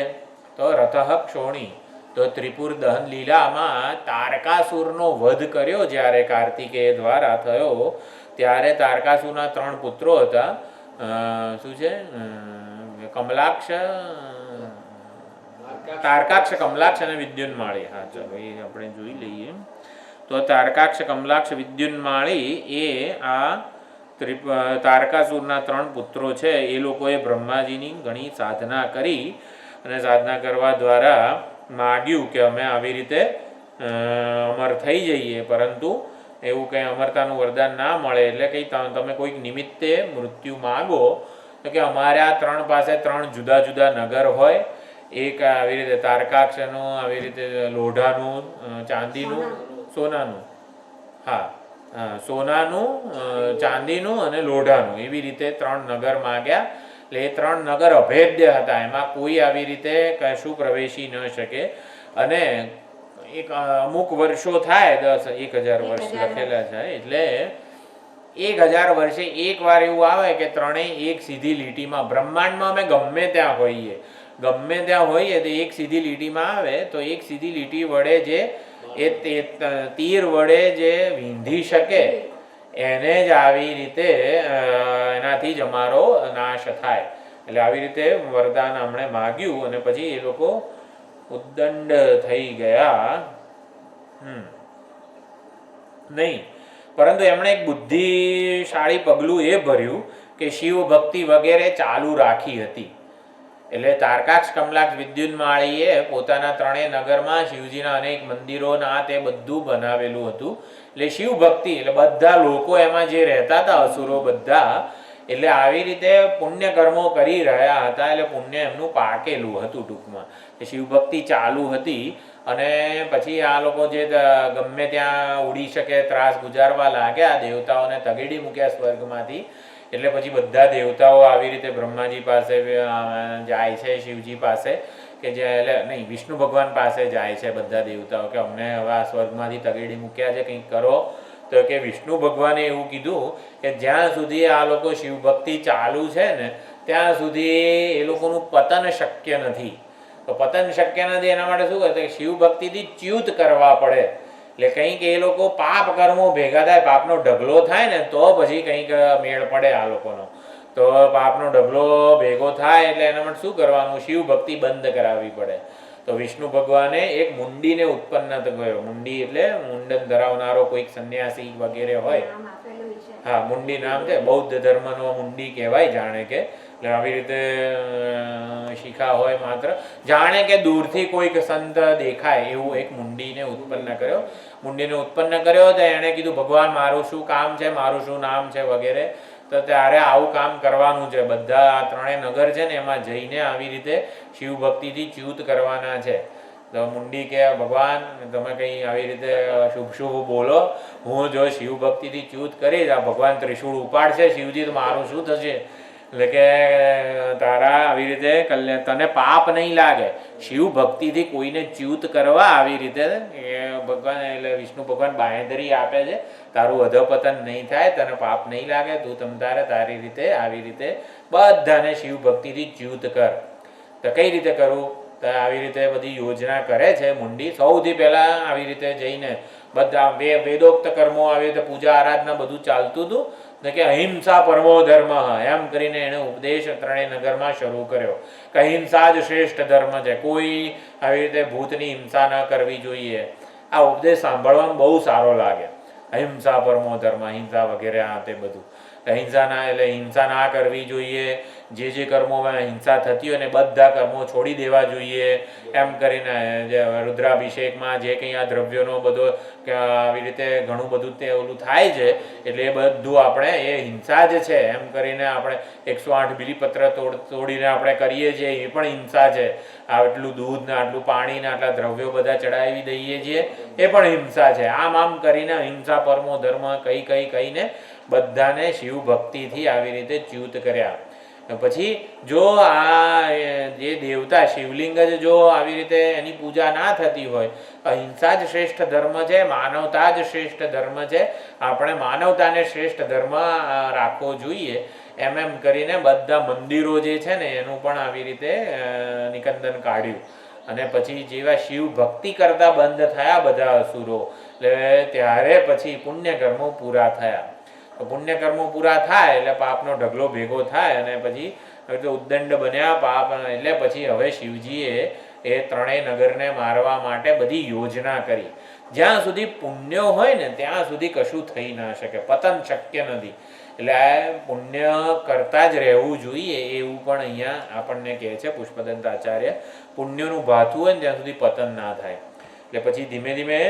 [SPEAKER 1] તો રથઃ ક્ષોણી. તો ત્રિપુર દહન લીલામાં તારકાસુરનો વધ કર્યો જ્યારે કાર્તિકેય દ્વારા થયો, ત્યારે તારકાસુરના 3 પુત્રો હતા, શું છે કમલાક્ષ, તારકાક્ષ, કમલાક્ષ અને વિદ્યુન્માળી. હા ચાલો એ આપણે જોઈ લઈએ. તો તારકાક્ષ, કમલાક્ષ, વિદ્યુન્માળી એ આ તારકાસુરના 3 પુત્રો છે. એ લોકોએ બ્રહ્માજીની ઘણી સાધના કરી અને સાધના કરવા દ્વારા માગ્યું કે અમે આવી રીતે અમર થઈ જઈએ, પરંતુ એવું કંઈ અમરતાનું વરદાન ના મળે. એટલે કંઈ તમે કોઈક નિમિત્તે મૃત્યુ માગો તો કે અમારા 3 પાસે 3 જુદા જુદા નગર હોય. એક આવી રીતે તારકાક્ષનું, આવી રીતે લોઢાનું, ચાંદીનું, સોનાનું, હા સોનાનું, ચાંદીનું અને લોઢાનું, એવી રીતે 3 નગર માગ્યા. એટલે એ 3 નગર અભેદ્ય હતા, એમાં કોઈ આવી રીતે કશું પ્રવેશી ન શકે. અને એક અમુક વર્ષો થાય, 10,000 વર્ષ લખેલા છે, એટલે 1000 વર્ષે એક વાર એવું આવે કે 3 એક સીધી લીટીમાં, બ્રહ્માંડમાં અમે ગમે ત્યાં હોઈએ તો એક સીધી લીટીમાં આવે. તો એક સીધી લીટી વડે જે એ તીર વડે જે વીંધી શકે એને જ આવી રીતે એનાથી જ અમારો નાશ થાય. એટલે આવી રીતે વરદાન અમને માગ્યું અને પછી એ લોકો ઉદ્દંડ થઈ ગયા નહીં. પરંતુ એમણે એક બુદ્ધિશાળી પગલું એ ભર્યું કે શિવ ભક્તિ વગેરે ચાલુ રાખી હતી. એટલે તારકાક્ષ, કમલાક્ષ, વિદ્યુન્માળીએ પોતાના 3 નગરમાં શિવજીના અનેક મંદિરો તે બધું બનાવેલું હતું. એટલે શિવ ભક્તિ, એટલે બધા લોકો એમાં જે રહેતા હતા, અસુરો બધા, એટલે આવી રીતે પુણ્ય કર્મો કરી રહ્યા હતા. એટલે પુણ્ય એમનું પાકેલું હતું ટૂંકમાં. શિવ ભક્તિ ચાલુ હતી. અને પછી આ લોકો જે ગમે ત્યાં ઉડી શકે ત્રાસ ગુજારવા લાગ્યા, દેવતાઓને તગેડી મૂક્યા સ્વર્ગમાંથી. એટલે પછી બધા દેવતાઓ આવી રીતે બ્રહ્માજી પાસે જાય છે, શિવજી પાસે, કે જે એટલે નહીં, વિષ્ણુ ભગવાન પાસે જાય છે બધા દેવતાઓ કે અમને હવે આ સ્વર્ગમાંથી તગેડી મૂક્યા છે, કંઈક કરો. તો કે વિષ્ણુ ભગવાને એવું કીધું કે જ્યાં સુધી આ લોકો શિવભક્તિ ચાલુ છે ને ત્યાં સુધી એ લોકોનું પતન શક્ય નથી. તો પતન શક્ય નથી એના માટે શું કરે, શિવભક્તિથી ચ્યુત કરવા પડે. એટલે કંઈક એ લોકો પાપ કર્મો ભેગા થાય, પાપનો ઢગલો થાય ને તો પછી કંઈક મેળ પડે આ લોકોનો. તો પાપનો ઢગલો ભેગો થાય એટલે એના માટે શું કરવાનું, શિવ ભક્તિ બંધ કરાવવી પડે. તો વિષ્ણુ ભગવાને એક મુંડીને ઉત્પન્ન કર્યો. મુંડી એટલે મુંડન ધરાવનારો કોઈક સંન્યાસી વગેરે હોય. હા, મુંડી નામ છે, બૌદ્ધ ધર્મનો મુંડી કહેવાય. જાણે કે એટલે આવી રીતે શિખા હોય માત્ર, જાણે કે દૂરથી કોઈક સંત દેખાય એવું એક મુંડીને ઉત્પન્ન કર્યો. મુંડીને ઉત્પન્ન કર્યો તો એણે કીધું ભગવાન મારું શું કામ છે, મારું શું નામ છે વગેરે. તો ત્યારે આવું કામ કરવાનું છે. બધા આ 3 નગર છે ને એમાં જઈને આવી રીતે શિવ ભક્તિથી ચ્યુત કરવાના છે. તો મુંડી કે ભગવાન તમે કંઈ આવી રીતે શુભ શુભ બોલો, હું જો શિવ ભક્તિથી ચ્યુત કરીશ, આ ભગવાન ત્રિશૂળ ઉપાડશે શિવજી, તો મારું શું થશે? એટલે કે તારા આવી રીતે તને પાપ નહીં લાગે. શિવ ભક્તિથી કોઈને ચ્યુત કરવા આવી રીતે ભગવાન, એટલે વિષ્ણુ ભગવાન બાંહેધરી આપે છે, તારું અધપતન નહીં થાય, તને પાપ નહીં લાગે, તું તમતારે તારી રીતે આવી રીતે બધાને શિવ ભક્તિથી ચ્યુત કર. તો કઈ રીતે કરવું? તો આવી રીતે બધી યોજના કરે છે મુંડી. સૌથી પહેલાં આવી રીતે જઈને બધા વેદોક્ત કર્મો, આવી રીતે પૂજા આરાધના બધું ચાલતું હતું ને કે અહિંસા પરમો ધર્મ એમ કરીને એણે ઉપદેશ 3 નગરમાં શરૂ કર્યો કે અહિંસા જ શ્રેષ્ઠ ધર્મ છે, કોઈ આવી રીતે ભૂતની હિંસા ન કરવી જોઈએ. આ ઉપદેશ સાંભળવામાં બહુ સારો લાગે. અહિંસા પરમો ધર્મ, અહિંસા વગેરે આ તે બધું. હિંસા ના કરવી જોઈએ. જે કર્મોમાં હિંસા થતી હોય ને બધા કર્મો છોડી દેવા જોઈએ એમ કરીને. જે રુદ્રાભિષેકમાં જે કંઈ આ દ્રવ્યોનો બધો આવી રીતે ઘણું બધું તે ઓલું થાય છે, એટલે એ બધું આપણે એ હિંસા જ છે એમ કરીને આપણે 108 બિલીપત્ર તોડીને આપણે કરીએ છીએ, એ પણ હિંસા છે. આટલું દૂધ ને આટલું પાણી ને આટલા દ્રવ્યો બધા ચડાવી દઈએ છીએ, એ પણ હિંસા છે. આમ કરીને અહિંસા પરમો ધર્મ કહીને બધાને શિવ ભક્તિથી આવી રીતે ચ્યુત કર્યા. પછી જો આ જે દેવતા શિવલિંગ જ જો આવી રીતે એની પૂજા ના થતી હોય, અહિંસા જ શ્રેષ્ઠ ધર્મ છે, માનવતા જ શ્રેષ્ઠ ધર્મ છે, આપણે માનવતાને શ્રેષ્ઠ ધર્મ રાખવો જોઈએ એમ કરીને બધા મંદિરો જે છે ને એનું પણ આવી રીતે નિકંદન કાઢ્યું. અને પછી જેવા શિવ ભક્તિ કરતા બંધ થયા બધા અસુરો, એટલે ત્યારે પછી પુણ્ય કર્મો પૂરા થયા. પુણ્ય કર્મો પૂરા થાય એટલે પાપનો ઢગલો ભેગો થાય અને પછી હવે તો ઉદ્દંડ બન્યા પાપ, એટલે પછી હવે શિવજીએ એ ત્રણેય નગરને મારવા માટે બધી યોજના કરી. જ્યાં સુધી પુણ્ય હોય ને ત્યાં સુધી કશું થઈ ના શકે, પતન શક્ય નથી. એટલે આ પુણ્ય કરતા જ રહેવું જોઈએ એવું પણ અહીંયા આપણને કહે છે પુષ્પદંત આચાર્ય. પુણ્યનું ભાથું હોય ને ત્યાં સુધી પતન ના થાય. એટલે પછી ધીમે ધીમે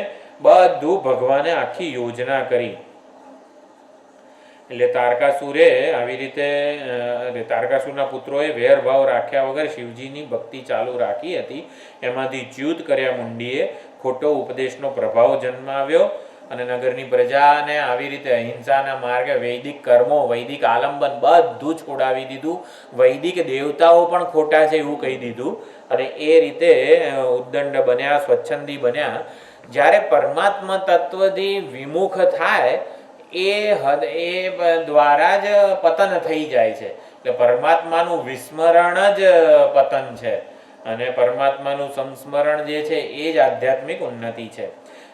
[SPEAKER 1] બધું ભગવાને આખી યોજના કરી. એટલે તારકાસુરે આવી રીતે તારકાસુરના પુત્રોએ વેરભાવ રાખ્યા વગર શિવજીની ભક્તિ ચાલુ રાખી હતી. એમાંથી ચ્યુત કર્યા મુંડીએ ખોટો ઉપદેશનો પ્રભાવ જન્માવ્યો અને નગરની પ્રજાને આવી રીતે અહિંસાના માર્ગે વૈદિક કર્મો, વૈદિક આલંબન બધું છોડાવી દીધું. વૈદિક દેવતાઓ પણ ખોટા છે એવું કહી દીધું અને એ રીતે ઉદ્દંડ બન્યા, સ્વચ્છંદી બન્યા. જ્યારે પરમાત્મા તત્વથી વિમુખ થાય એ દ્વારા જ પતન થઈ જાય છે. એટલે પરમાત્માનું વિસ્મરણ જ પતન છે અને પરમાત્માનું સંસ્મરણ જે છે એ જ આધ્યાત્મિક ઉન્નતિ છે.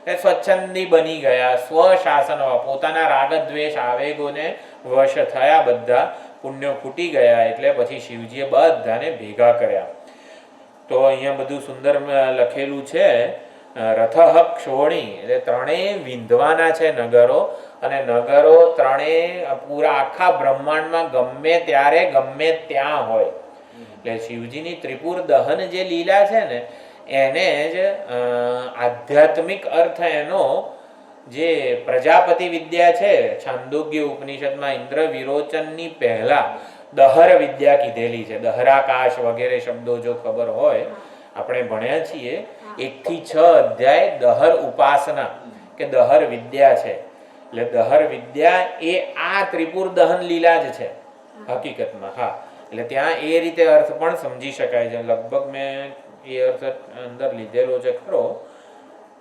[SPEAKER 1] એ સ્વચ્છંદી બની ગયા, સ્વશાસન, પોતાના રાગ દ્વેષ આવેગોને વશ થયા, બધા પુણ્યો ખૂટી ગયા. એટલે પછી શિવજીએ બધાને ભેગા કર્યા. તો અહીંયા બધું સુંદર લખેલું છે. રથઃ ક્ષોણી એટલે ત્રણેય વિંધવાના છે નગરો, અને નગરો ત્રણેય પૂરા આખા બ્રહ્માંડમાં ગમે ત્યારે ગમે ત્યાં હોય. એટલે શિવજીની ત્રિપુર દહન જે લીલા છે ને એને જ આધ્યાત્મિક અર્થ એનો જે પ્રજાપતિ વિદ્યા છે, છાંદોગ્ય ઉપનિષદમાં ઇન્દ્ર વિરોચનની પહેલા દહર વિદ્યા કીધેલી છે. દહરાકાશ વગેરે શબ્દો જો ખબર હોય, આપણે ભણ્યા છીએ. 1 થી 6 અધ્યાય દહર ઉપાસના કે દહર વિદ્યા છે. એટલે દહર વિદ્યા એ આ ત્રિપુર દહન લીલા જ છે હકીકતમાં. હા, એટલે ત્યાં એ રીતે અર્થ પણ સમજી શકાય છે. લગભગ મેં એ અર્થ અંદર લીધેલો છે ખરો,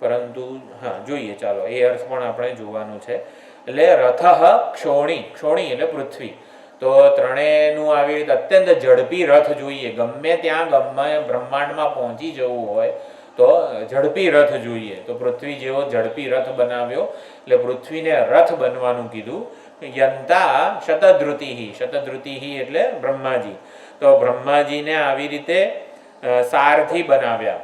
[SPEAKER 1] પરંતુ હા જોઈએ, ચાલો એ અર્થ પણ આપણે જોવાનું છે. એટલે રથઃ ક્ષોણી, ક્ષોણી એટલે પૃથ્વી. તો ત્રણેયનું આવી રીતે અત્યંત ઝડપી રથ જોઈએ. ગમે ત્યાં ગમે બ્રહ્માંડમાં પહોંચી જવું હોય તો ઝડપી રથ જોઈએ. તો પૃથ્વી જેવો ઝડપી રથ બનાવ્યો. એટલે પૃથ્વીને રથ બનવાનું કીધું. યંતા શતધ્રુતિહી, શતધ્રુતિહી એટલે બ્રહ્માજી. તો બ્રહ્માજીને આવી રીતે સારથી બનાવ્યા.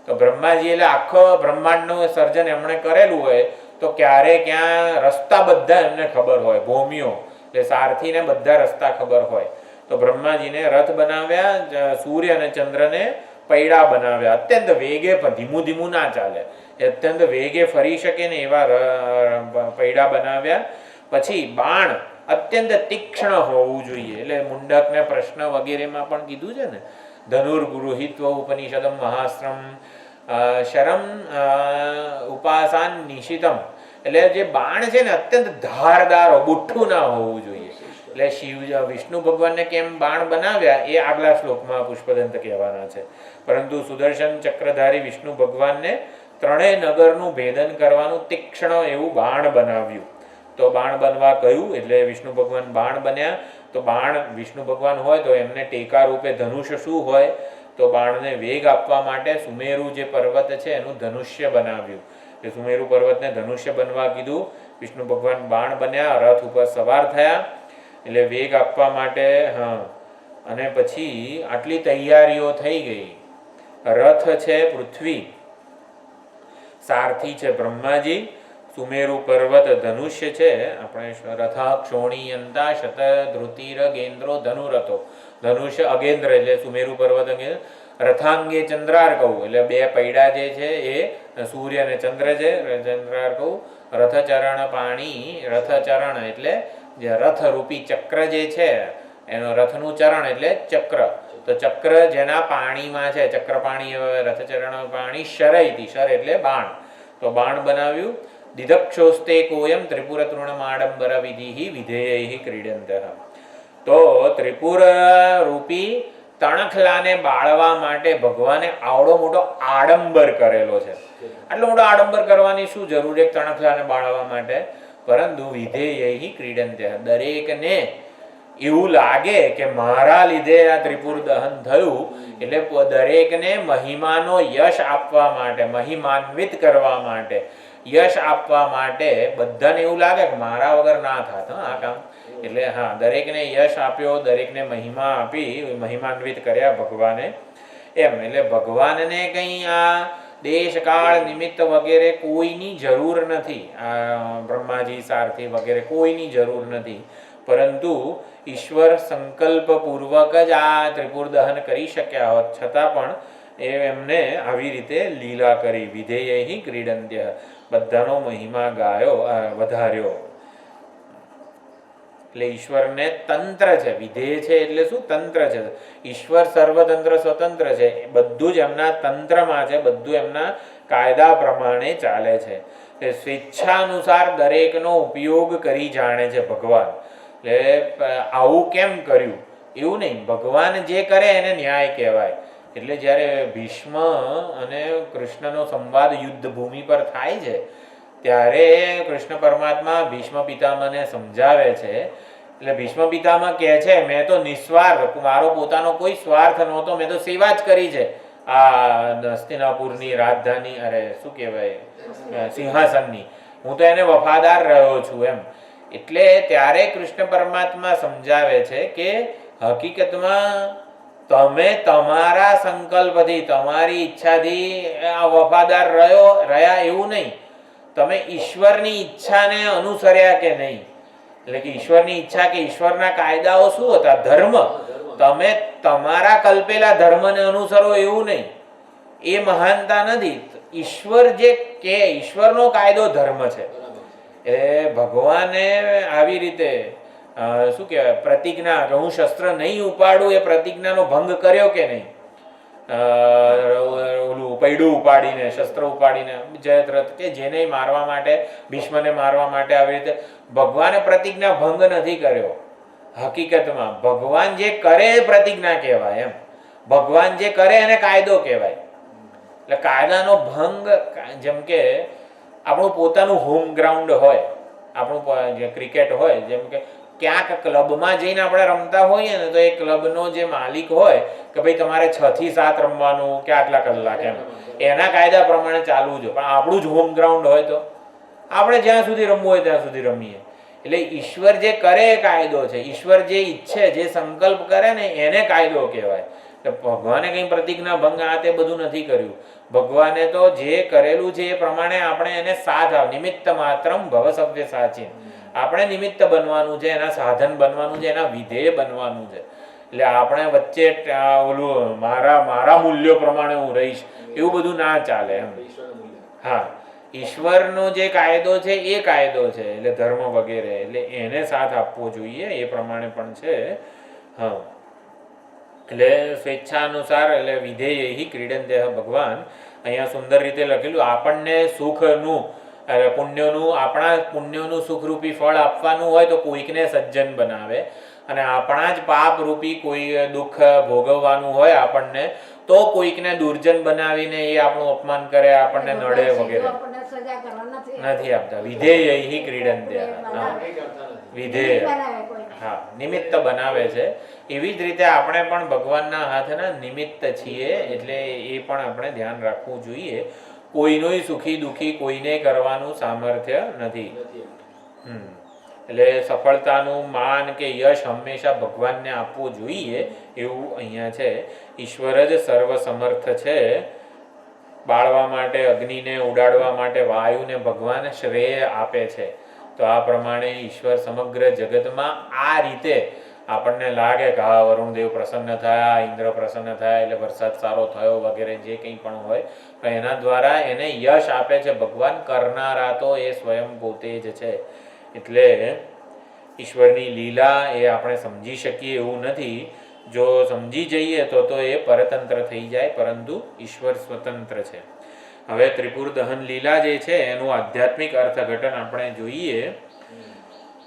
[SPEAKER 1] તો બ્રહ્માજી એટલે આખો બ્રહ્માંડનું સર્જન એમણે કરેલું હોય તો ક્યારે ક્યાં રસ્તા બધા એમને ખબર હોય, ભૂમિઓ એટલે સારથીને બધા રસ્તા ખબર હોય. તો બ્રહ્માજીને રથ બનાવ્યા, સૂર્ય અને ચંદ્રને પૈડા બનાવ્યા. અત્યંત વેગે, ધીમું ધીમું ના ચાલે, અત્યંત વેગે ફરી શકે ને એવા પૈડા બનાવ્યા. પછી બાણ અત્યંત તીક્ષ્ણ હોવું જોઈએ. એટલે મુંડક ને પ્રશ્ન વગેરેમાં પણ કીધું છે ને, ધનુર્ગૃહિત્વ ઉપનિષદમ મહાશ્રમ શરમ ઉપાસાન નિશિતમ. એટલે જે બાણ છે ને અત્યંત ધારદાર, બુઠ્ઠું ના હોવું જોઈએ. એટલે વિષ્ણુ ભગવાનને કેમ બાણ બનાવ્યા એ આગલા શ્લોકમાં પુષ્પદંત કહેવાના છે. પરંતુ સુદર્શન ચક્રધારી વિષ્ણુ ભગવાનને ત્રણેય નગરનું ભેદન કરવાનું તીક્ષ્ણ એવું બાણ બનાવ્યું. તો બાણ બનવા કહ્યું એટલે વિષ્ણુ ભગવાન બાણ બન્યા. તો બાણ વિષ્ણુ ભગવાન હોય તો એમને ટેકા રૂપે ધનુષ્ય શું હોય? તો બાણને વેગ આપવા માટે સુમેરુ જે પર્વત છે એનું ધનુષ્ય બનાવ્યું. એટલે સુમેરુ પર્વતને ધનુષ્ય બનવા કીધું. વિષ્ણુ ભગવાન બાણ બન્યા, રથ ઉપર સવાર થયા. એટલે વેગ આપવા માટે. હા, અને પછી આટલી તૈયારીઓ થઈ ગઈ. રથ છે પૃથ્વી, સારથી છે બ્રહ્માજી, સુમેરુ પર્વત ધનુષ્ય છે. આપણે રથા ક્ષોણીયંતા શતધ્રુતિર ગેન્દ્રો ધનુરથો. ધનુષ્ય અગેન્દ્ર એટલે સુમેરુ પર્વત અગેન્દ્ર. રથાંગે ચંદ્રાર્કવ એટલે બે પૈડા જે છે એ સૂર્ય અને ચંદ્ર છે. ચંદ્રાર્કવ રથચરણ પાણી, રથચરણ એટલે જે રથરૂપી ચક્ર જે છે એનો રથનું ચરણ એટલે ચક્ર. તો ચક્ર જેના પાણીમાં છે, ચક્ર પાણી, રથચરણ પાણી શરૈતી, શર એટલે બાણ. તો બાણ બનાવ્યું. દિદક્ષોસ્તે કોયમ ત્રિપુર તૃણમાડંબર વિધિ વિધેય ક્રીડંતઃ. તો ત્રિપુર રૂપી તણખલાને બાળવા માટે ભગવાને આવડો મોટો આડંબર કરેલો છે. આટલો મોટો આડંબર કરવાની શું જરૂર છે તણખલાને બાળવા માટે? પરંતુ વિધેય ક્રીડંતઃ, દરેકને એવું લાગે કે મારા લીધે આ ત્રિપુર દહન થયું. એટલે દરેકને મહિમાનો યશ આપવા માટે, મહિમાન્વિત કરવા માટે, યશ આપવા માટે બધાને એવું લાગે કે મારા વગર ના થાત આ કામ. એટલે હા, દરેકને યશ આપ્યો, દરેકને મહિમા આપી, મહિમાન્વિત કર્યા ભગવાને એમ. એટલે ભગવાનને કંઈ આ દેશ કાળ નિમિત્ત વગેરે કોઈની જરૂર નથી. આ બ્રહ્માજી સારથી વગેરે કોઈની જરૂર નથી, પરંતુ ઈશ્વર સંકલ્પપૂર્વક જ આ ત્રિપુર દહન કરી શક્યા હોત છતાં પણ એમને આવી રીતે લીલા કરી. વિધેયૈ ક્રીડંત્ય, બધાનો મહિમા ગાયો, વધાર્યો. એટલે ઈશ્વરને તંત્ર છે. વિધેય છે એટલે શું? તંત્ર છે. ઈશ્વર સર્વતંત્ર સ્વતંત્ર છે. બધું જ એમના તંત્રમાં છે, બધું એમના કાયદા પ્રમાણે ચાલે છે. સ્વેચ્છાનુસાર દરેકનો ઉપયોગ કરી જાણે છે ભગવાન. એટલે આવું કેમ કર્યું એવું નહીં, ભગવાન જે કરે એને ન્યાય કહેવાય. એટલે જ્યારે ભીષ્મ અને કૃષ્ણનો સંવાદ યુદ્ધ ભૂમિ પર થાય છે ત્યારે કૃષ્ણ પરમાત્મા ભીષ્મ પિતામહને સમજાવે છે. એટલે ભીષ્મ પિતામહ કહે છે, મેં તો નિસ્વાર્થ, મારો પોતાનો કોઈ સ્વાર્થ નહોતો, મેં તો સેવા જ કરી છે આ હસ્તિનાપુરની રાજધાની, અરે શું કહેવાય, સિંહાસનની. હું તો એને વફાદાર રહ્યો છું એમ. એટલે ત્યારે કૃષ્ણ પરમાત્મા સમજાવે છે કે હકીકતમાં તમે તમારા સંકલ્પથી, તમારી ઈચ્છાથી આ વફાદાર રહ્યા એવું નહીં, તમે ઈશ્વરની ઈચ્છાને અનુસર્યા કે નહીં. એટલે કે ઈશ્વરની ઈચ્છા કે ઈશ્વરના કાયદાઓ શું હતા? ધર્મ. તમે તમારા કલ્પેલા ધર્મને અનુસરો એવું નહીં, એ મહાનતા નથી. ઈશ્વર જે કે ઈશ્વરનો કાયદો ધર્મ છે. એટલે ભગવાને આવી રીતે શું કહેવાય, પ્રતિજ્ઞા કે હું શસ્ત્ર નહીં ઉપાડું, એ પ્રતિજ્ઞાનો ભંગ કર્યો કે નહીં? ઓલું પૈડું ઉપાડીને, શસ્ત્ર ઉપાડીને જયદ્રથ કે જેને મારવા માટે, ભીષ્મને મારવા માટે આવી રીતે ભગવાને પ્રતિજ્ઞા ભંગ નથી કર્યો. હકીકતમાં ભગવાન જે કરે એ પ્રતિજ્ઞા કહેવાય એમ. ભગવાન જે કરે એને કાયદો કહેવાય. એટલે કાયદાનો ભંગ, જેમ કે આપણું પોતાનું હોમ ગ્રાઉન્ડ હોય, આપણું જે ક્રિકેટ હોય, જેમ કે ક્યાંક ક્લબમાં જઈને આપણે રમતા હોઈએ ને, તો એ ક્લબનો જે માલિક હોય કે ભાઈ તમારે 6 થી 7 રમવાનું કે આટલા કલાક એમ, એના કાયદા પ્રમાણે ચાલવું જોઈએ. પણ આપણું જ હોમ ગ્રાઉન્ડ હોય તો આપણે જ્યાં સુધી રમવું હોય ત્યાં સુધી રમીએ. એટલે ઈશ્વર જે કરે એ કાયદો છે. ઈશ્વર જે ઈચ્છે, જે સંકલ્પ કરે ને એને કાયદો કહેવાય. એટલે ભગવાને કંઈ પ્રતિજ્ઞા ભંગ આ તે બધું નથી કર્યું. ભગવાને તો જે કરેલું છે એ પ્રમાણે આપણે એને સાથ આવ, નિમિત્ત માત્રમ ભવ સવ્ય સાચી. આપણે નિમિત્ત બનવાનું છે, એના સાધન બનવાનું છે, એના વિધેય બનવાનું છે. એટલે આપણે વચ્ચે ઓલું મારા મૂલ્યો પ્રમાણે હું રહીશ એવું બધું ના ચાલે એમ. હા, ઈશ્વરનો જે કાયદો છે એ કાયદો છે, એટલે ધર્મ વગેરે, એટલે એને સાથ આપવો જોઈએ એ પ્રમાણે પણ છે. હા, એટલે સ્વેચ્છાનુસાર, એટલે વિધેય ક્રીડંત્ય. ભગવાન અહીંયા સુંદર રીતે લખેલું, આપણને સુખનું, પુણ્યનું, આપણા પુણ્યનું સુખરૂપી ફળ આપવાનું હોય તો કોઈકને સજ્જન બનાવે, અને આપણા જ પાપરૂપી કોઈ દુઃખ ભોગવવાનું હોય આપણને તો કોઈકને દુર્જન બનાવીને એ આપણું અપમાન કરે, આપણને નડે વગેરે નથી આપતા. વિધેય ક્રીડંત્ય. વિધેય, હા, નિમિત્ત બનાવે છે. એવી જ રીતે આપણે પણ ભગવાનના હાથના નિમિત્ત છીએ. એટલે એ પણ આપણે ધ્યાન રાખવું જોઈએ. કોઈનું સુખી દુઃખી કોઈને કરવાનું સામર્થ્ય નથી. એટલે સફળતાનું માન કે યશ હંમેશા ભગવાનને આપવું જોઈએ એવું અહીંયા છે. ઈશ્વર જ સર્વ સમર્થ છે. બાળવા માટે, અગ્નિને ઉડાડવા માટે વાયુને ભગવાન શ્રેય આપે છે. તો આ પ્રમાણે ઈશ્વર સમગ્ર જગતમાં આ રીતે આપણને લાગે કે હા વરુણદેવ પ્રસન્ન થયા, ઇન્દ્ર પ્રસન્ન થયા એટલે વરસાદ સારો થયો વગેરે જે કંઈ પણ હોય, તો એના દ્વારા એને યશ આપે છે ભગવાન. કરનારા તો એ સ્વયં પોતે જ છે. એટલે ઈશ્વરની લીલા એ આપણે સમજી શકીએ એવું નથી. જો સમજી જઈએ તો એ પરતંત્ર થઈ જાય, પરંતુ ઈશ્વર સ્વતંત્ર છે. હવે ત્રિપુર દહન લીલા જે છે એનું આધ્યાત્મિક અર્થઘટન આપણે જોઈએ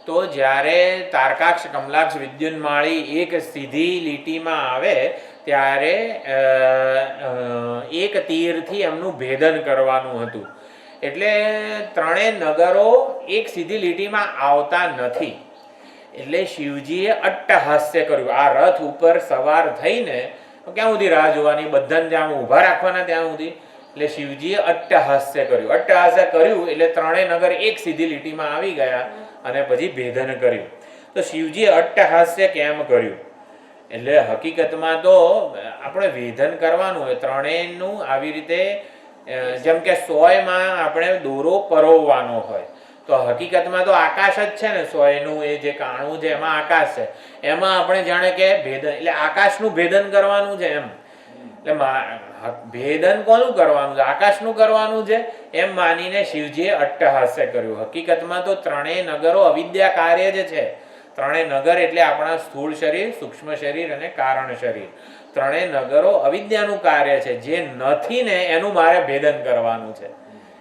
[SPEAKER 1] તો જ્યારે તારકાક્ષ, કમલાક્ષ, વિદ્યુન્માળી એક સીધી લીટીમાં આવે ત્યારે એક તીરથી એમનું ભેદન કરવાનું હતું. એટલે ત્રણેય નગરો એક સીધી લીટીમાં આવતા નથી. એટલે શિવજીએ અટ્ટહાસ્ય કર્યું. આ રથ ઉપર સવાર થઈને ક્યાં સુધી રાહ જોવાની, બધાને ત્યાં ઊભા રાખવાના ત્યાં સુધી, એટલે શિવજીએ અટ્ટહાસ્ય કર્યું. અટ્ટહાસ્ય કર્યું એટલે ત્રણેય નગર એક સીધી લીટીમાં આવી ગયા અને પછી ભેદન કર્યું. તો શિવજીએ અટ્ટહાસ્ય કેમ કર્યું? એટલે હકીકતમાં તો આપણે ભેદન કરવાનું હોય ત્રણેયનું આવી રીતે, જેમ કે સોયમાં આપણે દોરો પરોવવાનો હોય, તો હકીકતમાં તો આકાશ જ છે ને, સોયનું એ જે કાણું છે એમાં આકાશ છે, એમાં આપણે જાણે કે ભેદન એટલે આકાશનું ભેદન કરવાનું છે એમ. એટલે ભેદન કોનું કરવાનું છે? આકાશનું કરવાનું છે એમ માનીને શિવજીએ અટ્ટહાસ્ય કર્યું. હકીકતમાં તો ત્રણેય નગરો અવિદ્યા કાર્ય જ છે. ત્રણેય નગર એટલે આપણા સ્થૂળ શરીર, સૂક્ષ્મ શરીર અને કારણ શરીર. ત્રણેય નગરો અવિદ્યાનું કાર્ય છે. જે નથી ને એનું મારે ભેદન કરવાનું છે.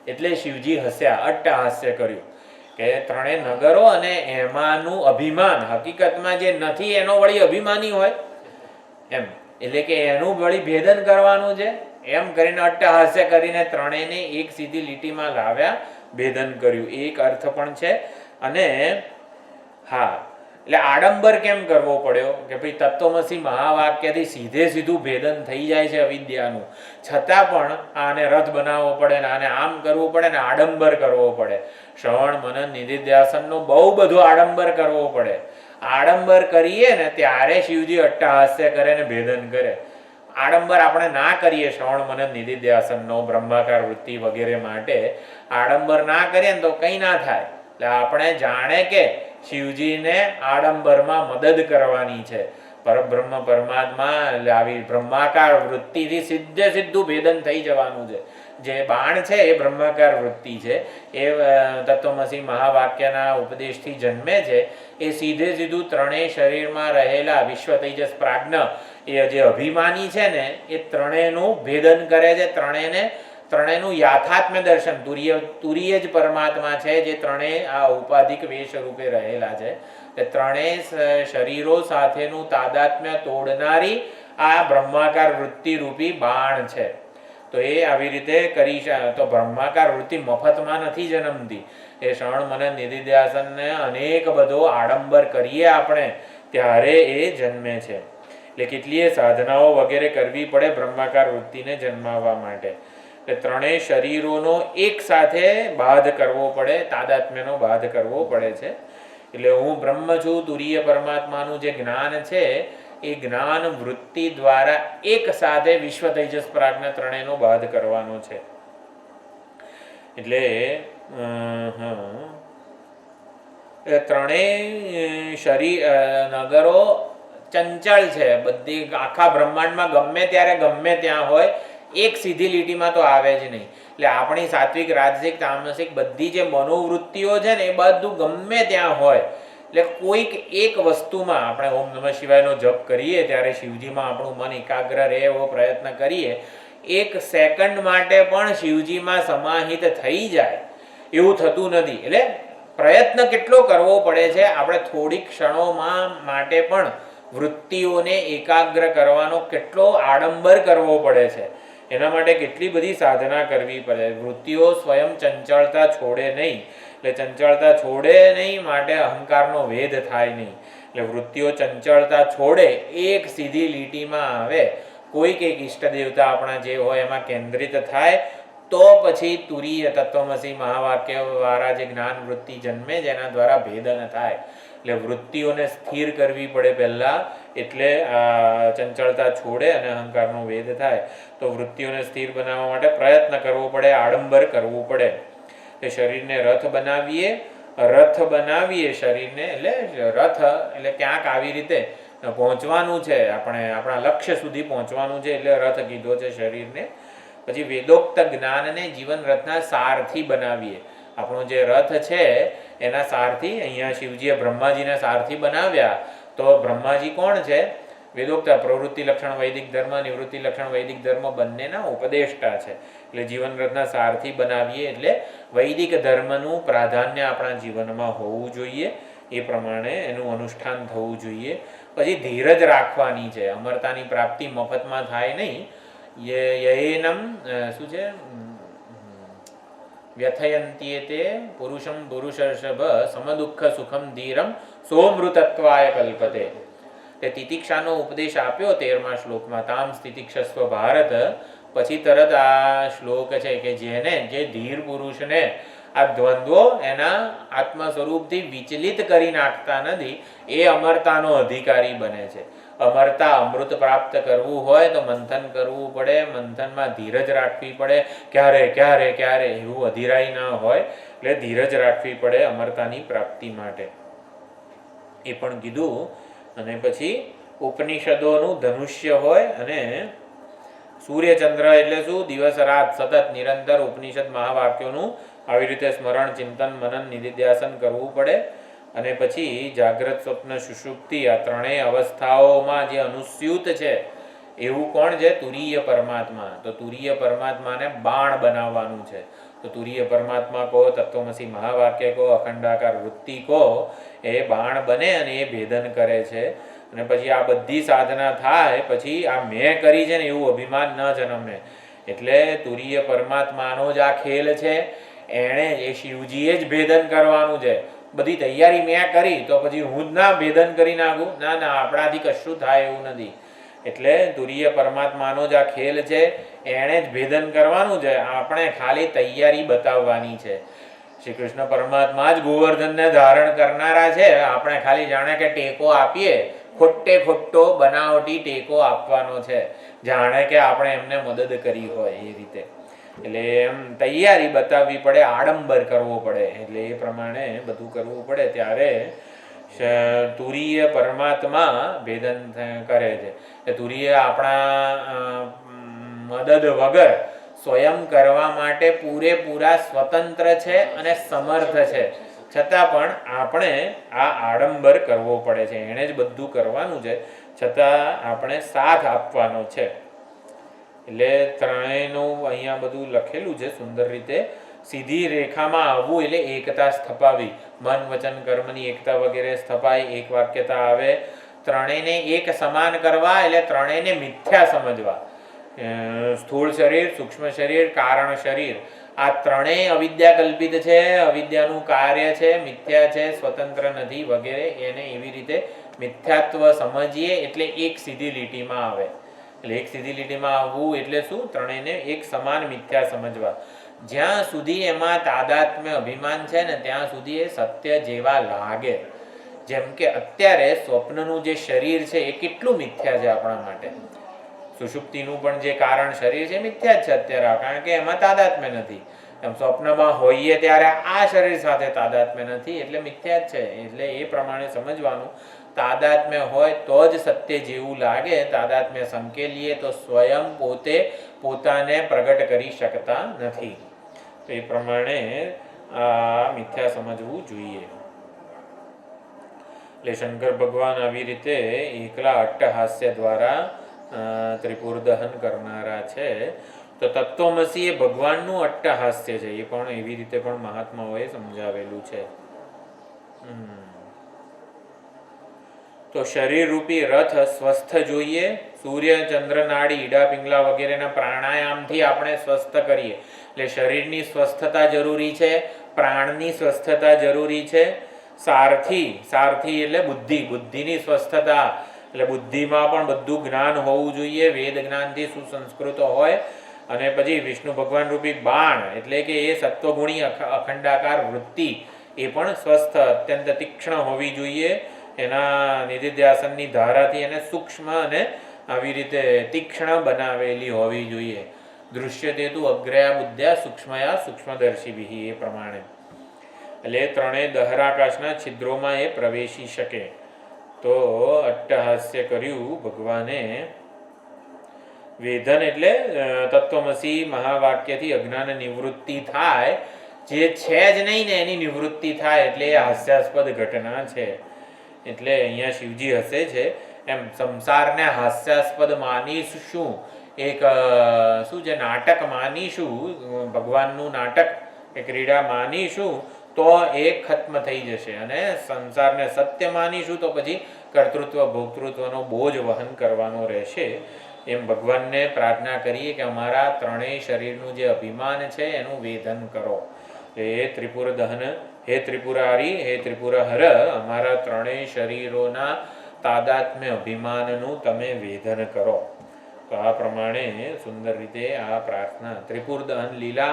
[SPEAKER 1] એટલે શિવજી હસ્યા, અટ્ટહાસ્ય કર્યું કે ત્રણેય નગરો અને એમાંનું અભિમાન, હકીકતમાં જે નથી એનો વળી અભિમાની હોય એમ, એટલે કે એનું વળી ભેદન કરવાનું છે. એમ કરીને અટ્ટહાસ્ય કરીને ત્રણેયને એક સીધી લીટીમાં લાવ્યા, ભેદન કર્યું. એક અર્થ પણ છે. અને હા, એટલે આડંબર કેમ કરવો પડ્યો કે ભાઈ તત્વમસી મહાવાક્યથી સીધે સીધું ભેદન થઈ જાય છે અવિદ્યાનું, છતાં પણ આને રથ બનાવવો પડે ને આને આમ કરવું પડે ને આડંબર કરવો પડે. શ્રવણ મનન નિધિધ્યાસનનો બહુ બધો આડંબર કરવો પડે. આડંબર કરીએ ને ત્યારે શિવજી અટ્ટહાસ્ય કરે ને ભેદન કરે. આડંબર આપણે ના કરીએ શ્રવણ મનન નિધિધ્યાસનનો, બ્રહ્માકાર વૃત્તિ વગેરે માટે આડંબર ના કરીએ ને તો કંઈ ના થાય. એટલે આપણે જાણે કે શિવજીને આડંબરમાં મદદ કરવાની છે. પરબ્રહ્મ પરમાત્મા આવી બ્રહ્માકાર વૃત્તિથી સીધે સીધું ભેદન થઈ જવાનું છે. જે બાણ છે એ બ્રહ્માકાર વૃત્તિ છે, એ તત્વમસી મહાવાક્યના ઉપદેશથી જન્મે છે. એ સીધે સીધું ત્રણેય શરીરમાં રહેલા વિશ્વ તેજસ પ્રાજ્ઞ એ જે અભિમાની છે ને એ ત્રણેયનું ભેદન કરે છે. ત્રણેયનું યાથાત્મ્ય દર્શન, તુરીય જ પરમાત્મા છે જે ત્રણેય આ ઉપાધિક વેશ રૂપે રહેલા છે. એ ત્રણેય શરીરો સાથેનું તાદાત્મ્ય તોડનારી આ બ્રહ્માકાર વૃત્તિ રૂપી બાણ છે. તો એ આવી રીતે કરી. તો બ્રહ્માકાર વૃત્તિ મફતમાં નથી જન્મતી. એ શ્રવણ મનન નિધિધ્યાસનને અનેક બધો આડંબર કરીએ આપણે ત્યારે એ જન્મે છે. એટલે કેટલીય સાધનાઓ વગેરે કરવી પડે બ્રહ્માકાર વૃત્તિને જન્માવવા માટે. એટલે ત્રણેય શરીરોનો એક સાથે બાધ કરવો પડે, તાદાત્મ્યનો બાધ કરવો પડે છે. એટલે હું બ્રહ્મ છું, તુરીય પરમાત્માનું જે જ્ઞાન છે એ જ્ઞાન વૃત્તિ દ્વારા એક સાથે વિશ્વ તેજસ પ્રાજ્ઞ ત્રણેયનો બાધ કરવાનો છે. એટલે ત્રણેય શરીર નગરો ચંચળ છે. બધી આખા બ્રહ્માંડમાં ગમે ત્યારે ગમે ત્યાં હોય, એક સીધી લીટીમાં તો આવે જ નહીં. એટલે આપણી સાત્વિક, રાજસિક, તામસિક બધી જે મનોવૃત્તિઓ છે ને એ બધું ગમે ત્યાં હોય. એટલે કોઈક એક વસ્તુમાં આપણે ઓમ નમઃ શિવાયનો જપ કરીએ ત્યારે શિવજીમાં આપણું મન એકાગ્ર રહે એવો પ્રયત્ન કરીએ, એક સેકન્ડ માટે પણ શિવજીમાં સમાહિત થઈ જાય એવું થતું નથી. એટલે પ્રયત્ન કેટલો કરવો પડે છે. આપણે થોડીક ક્ષણોમાં માટે પણ વૃત્તિઓને એકાગ્ર કરવાનો કેટલો આડંબર કરવો પડે છે. એના માટે કેટલી બધી સાધના કરવી પડે. વૃત્તિઓ સ્વયં ચંચળતા છોડે નહીં. એટલે ચંચળતા છોડે નહીં માટે અહંકારનો વેદ થાય નહીં. એટલે વૃત્તિઓ ચંચળતા છોડે, એક સીધી લીટીમાં આવે, કોઈક એક ઈષ્ટ દેવતા આપણા જે હોય એમાં કેન્દ્રિત થાય, તો પછી તુરીય તત્વમસી મહાવાક્ય વાળા જે જ્ઞાન વૃત્તિ જન્મે જેના દ્વારા ભેદન થાય. એટલે વૃત્તિઓને સ્થિર કરવી પડે પહેલા, એટલે ચંચળતા છોડે અને અહંકારનો વેદ થાય. તો વૃત્તિઓને સ્થિર બનાવવા માટે પ્રયત્ન કરવો પડે, આડંબર કરવું પડે. એ શરીરને રથ બનાવીએ શરીરને. એટલે રથ એટલે ક્યાંક આવી રીતે પહોંચવાનું છે, આપણે આપણા લક્ષ્ય સુધી પહોંચવાનું છે, એટલે રથ કીધો છે શરીરને. પછી વેદોક્ત જ્ઞાનને જીવન રથના સારથી બનાવીએ. આપણો જે રથ છે એના સારથી, અહીંયા શિવજીએ બ્રહ્માજીના સારથી બનાવ્યા. તો બ્રહ્માજી કોણ છે? વેદોક્ત પ્રવૃત્તિ લક્ષણ વૈદિક ધર્મ, નિવૃત્તિ લક્ષણ વૈદિક ધર્મ બંનેના ઉપદેષ્ટા છે. એટલે જીવન રથના સારથી બનાવીએ એટલે વૈદિક ધર્મનું પ્રાધાન્ય આપણા જીવનમાં હોવું જોઈએ, એ પ્રમાણે એનું અનુષ્ઠાન થવું જોઈએ. પછી ધીરજ રાખવાની છે. અમરતાની પ્રાપ્તિ મફતમાં થાય નહીં. યયેનમ શું છે? વ્યથયંત્યેતે પુરુષમ પુરુષર્ષભ સમદુઃખ સુખમ ધીરમ સોમૃતત્વાય કલ્પતે. તે તિતિક્ષાનો ઉપદેશ આપ્યો 13મા શ્લોકમાં. તામ તિતિક્ષસ્વ ભારત પછી તરત આ શ્લોક છે કે જે ધીર પુરુષને આ દ્વંદ્વો એના આત્મ સ્વરૂપથી વિચલિત કરી નાખતા નથી, એ અમરતાનો અધિકારી બને છે. અમરતા, અમૃત પ્રાપ્ત કરવું હોય તો મંથન કરવું પડે, મંથનમાં ધીરજ રાખવી પડે. ક્યારે ક્યારે ક્યારે એવું અધીરાઈ ના હોય, એટલે ધીરજ રાખવી પડે અમરતાની પ્રાપ્તિ માટે, એ પણ કીધું. અને પછી ઉપનિષદોનું ધનુષ્ય હોય, અને સૂર્યચંદ્ર એટલે શું? દિવસ રાત સતત નિરંતર ઉપનિષદ મહાવાક્યોનું આવી રીતે સ્મરણ, ચિંતન, મનન, નિધિધ્યાસન કરવું પડે. અને પછી જાગ્રત, સ્વપ્ન, સુષુપ્તિ આ ત્રણેય અવસ્થાઓમાં જે અનુસ્યુત છે એવું કોણ છે? તુરીય પરમાત્મા. તો તુરીય પરમાત્માને બાણ બનાવવાનું છે. તો તુરીય પરમાત્મા કહો, તત્વમસી મહાવાક્ય કહો, અખંડાકાર વૃત્તિ કહો, એ બાણ બને અને એ ભેદન કરે છે. અને પછી આ બધી સાધના થાય પછી આ મેં કરી છે ને એવું અભિમાન ન જન્મે. એટલે તુરીય પરમાત્માનો જ આ ખેલ છે, એણે એ શિવજીએ જ ભેદન કરવાનું છે. બધી તૈયારી મેં કરી તો પછી હું જ ના ભેદન કરી નાખું? ના ના, આપણાથી કશું થાય એવું નથી. એટલે તુરીય પરમાત્માનો જ આ ખેલ છે, એણે જ ભેદન કરવાનું છે, આપણે ખાલી તૈયારી બતાવવાની છે. શ્રી કૃષ્ણ પરમાત્મા જ ગોવર્ધનને ધારણ કરનારા છે, આપણે ખાલી જાણે કે ટેકો આપીએ, ખોટે ખોટો બનાવટી ટેકો આપવાનો છે, જાણે કે આપણે એમને મદદ કરી હોય એ રીતે. એટલે એમ તૈયારી બતાવવી પડે, આડંબર કરવો પડે, એટલે એ પ્રમાણે બધું કરવું પડે. ત્યારે તુરીય પરમાત્મા ભેદન કરે છે. તુરીય આપણા મદદ વગર સ્વયં કરવા માટે પૂરેપૂરા સ્વતંત્ર છે અને સમર્થ છે, છતાં પણ આપણે આ આડંબર કરવો પડે છે. એણે જ બધું કરવાનું છે, છતાં આપણે સાથ આપવાનો છે. એટલે ત્રણેયનું અહીંયા બધું લખેલું છે સુંદર રીતે. સીધી રેખામાં આવવું એટલે એકતા સ્થપાવી, મન વચન કર્મની એકતા વગેરે સ્થપાય, એક વાક્યતા આવે. ત્રણેયને એક સમાન કરવા એટલે ત્રણેયને મિથ્યા સમજવા. સ્થૂળ શરીર, સૂક્ષ્મ શરીર, કારણ શરીર, આ ત્રણેય અવિદ્યા કલ્પિત છે, અવિદ્યાનું કાર્ય છે, મિથ્યા છે, સ્વતંત્ર નથી વગેરે. એને એવી રીતે મિથ્યાત્વ સમજીએ એટલે એક સીધી લીટીમાં આવે. એટલે એક સીધી લીટીમાં આવવું એટલે શું? ત્રણેયને એક સમાન મિથ્યા સમજવા. જ્યાં સુધી એમાં તાદાત્મ્ય અભિમાન છે ને ત્યાં સુધી એ સત્ય જેવા લાગે. જેમ કે અત્યારે સ્વપ્નનું જે શરીર છે એ કેટલું મિથ્યા છે આપણા માટે. સુષુપ્તિનું પણ જે કારણ શરીર છે મિથ્યા જ છે અત્યારે, કારણ કે એમાં તાદાત્મ્ય નથી. એમ સ્વપ્નમાં હોઈએ ત્યારે આ શરીર સાથે તાદાત્મ્ય નથી, એટલે મિથ્યા જ છે. એટલે એ પ્રમાણે સમજવાનું. તાદાત્મ્ય હોય તો જ સત્ય જેવું લાગે. તાદાત્મ્ય સંકેલીએ તો સ્વયં પોતે પોતાને પ્રગટ કરી શકતા નથી. તો એ પ્રમાણે આ મિથ્યા સમજવું જોઈએ. એટલે શંકર ભગવાન આવી રીતે એકલા અટ્ટહાસ્ય દ્વારા ત્રિપુર દહન કરનારા છે. તો તત્વમસી એ ભગવાનનું અટ્ટહાસ્ય છે, એ પણ એવી રીતે પણ મહાત્માઓએ સમજાવેલું છે. તો શરીર રૂપી રથ સ્વસ્થ જોઈએ. સૂર્ય, ચંદ્ર, નાડી, ઈડા, પિંગલા વગેરેના પ્રાણાયામથી આપણે સ્વસ્થ કરીએ. એટલે શરીરની સ્વસ્થતા જરૂરી છે, પ્રાણની સ્વસ્થતા જરૂરી છે. સારથી એટલે બુદ્ધિની સ્વસ્થતા. એટલે બુદ્ધિમાં પણ બધું જ્ઞાન હોવું જોઈએ, વેદ જ્ઞાનથી સુસંસ્કૃત હોય. અને પછી વિષ્ણુ ભગવાન રૂપી બાણ એટલે કે એ સત્વગુણી અખંડાકાર વૃત્તિ એ પણ સ્વસ્થ, અત્યંત તીક્ષ્ણ હોવી જોઈએ. એના નિધિધ્યાસનની ધારાથી એને સૂક્ષ્મ અને આવી રીતે તીક્ષ્ણ બનાવેલી હોવી જોઈએ. દૃશ્યતે તુ અગ્રયા બુદ્ધ્યા સૂક્ષ્મયા સૂક્ષ્મદર્શિભિ, એ પ્રમાણે. એટલે ત્રણેય દહરાકાશના છિદ્રોમાં એ પ્રવેશી શકે. તો અટ્ટહાસ્ય કર્યું ભગવાને. વેધન એટલે તત્વમસી મહાવાક્યથી અજ્ઞાન નિવૃત્તિ થાય, જે છે જ નહીં ને એની નિવૃત્તિ થાય, એટલે એ હાસ્યાસ્પદ ઘટના છે. એટલે અહીંયા શિવજી હસે છે. એમ સંસારને હાસ્યાસ્પદ માનીશું, એક શું છે નાટક માનીશું, ભગવાનનું નાટક એ ક્રીડા માનીશું તો એ ખત્મ થઈ જશે. અને સંસારને સત્ય માનીશું તો પછી કર્તૃત્વ ભોક્તૃત્વનો બોજ વહન કરવાનો રહેશે. એમ ભગવાનને પ્રાર્થના કરીએ કે અમારા ત્રણેય શરીરનું જે અભિમાન છે એનું વેદન કરો. હે ત્રિપુર દહન, હે ત્રિપુરારી, હે ત્રિપુરહર, અમારા ત્રણેય શરીરોના તાદાત્મ્ય અભિમાનનું તમે વેદન કરો. તો તો આ પ્રમાણે સુંદર રીતે આ પ્રાર્થના ત્રિપુર દહન લીલા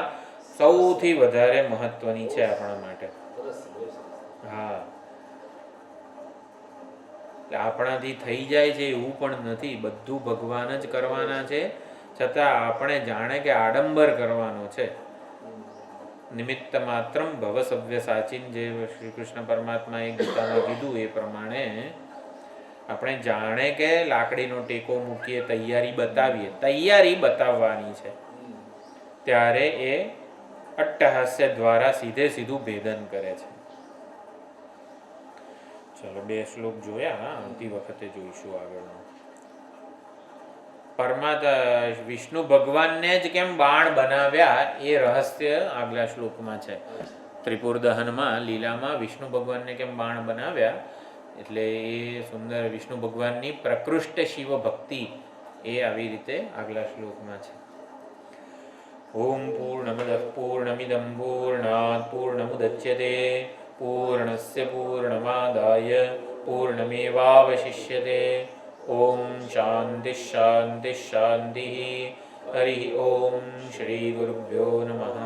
[SPEAKER 1] સૌથી વધારે મહત્વની છે આપણા માટે. હા, આપણાથી થઈ જાય છે એવું પણ નથી, બધું ભગવાન જ કરવાના છે, છતાં આપણે જાણે કે આડંબર કરવાનો છે. નિમિત્ત માત્રમ ભવ સવ્ય સાચીન, જે શ્રી કૃષ્ણ પરમાત્માએ ગીતામાં કીધું એ પ્રમાણે આપણે જાણે કે લાકડીનો ટેકો મૂકીએ, તૈયારી બતાવીએ, તૈયારી બતાવવાની છે, ત્યારે એ અટ્ટહાસ્ય દ્વારા સીધે સીધું ભેદન કરે છે. ચલો 2 શ્લોક જોયા, આવતી વખતે જોઈશું આગળનો. વિષ્ણુ ભગવાનને જ કેમ બાણ બનાવ્યા એ રહસ્ય આગલા શ્લોકમાં છે. ત્રિપુર દહનમાં લીલામાં વિષ્ણુ ભગવાનને કેમ બાણ બનાવ્યા, એટલે એ સુંદર વિષ્ણુ ભગવાનની પ્રકૃષ્ટ શિવ ભક્તિ એ આવી રીતે આગલા શ્લોકમાં છે. ઓમ પૂર્ણમદઃ પૂર્ણમિદં પૂર્ણાત પૂર્ણમુદચ્યતે પૂર્ણસ્ય પૂર્ણમાદાય પૂર્ણમેવાવશિષ્યતે. ઓમ શાંતિ શાંતિ શાંતિ. હરિ ઓમ. શ્રી ગુરુભ્યો નમઃ.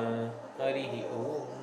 [SPEAKER 1] હરિ ઓમ.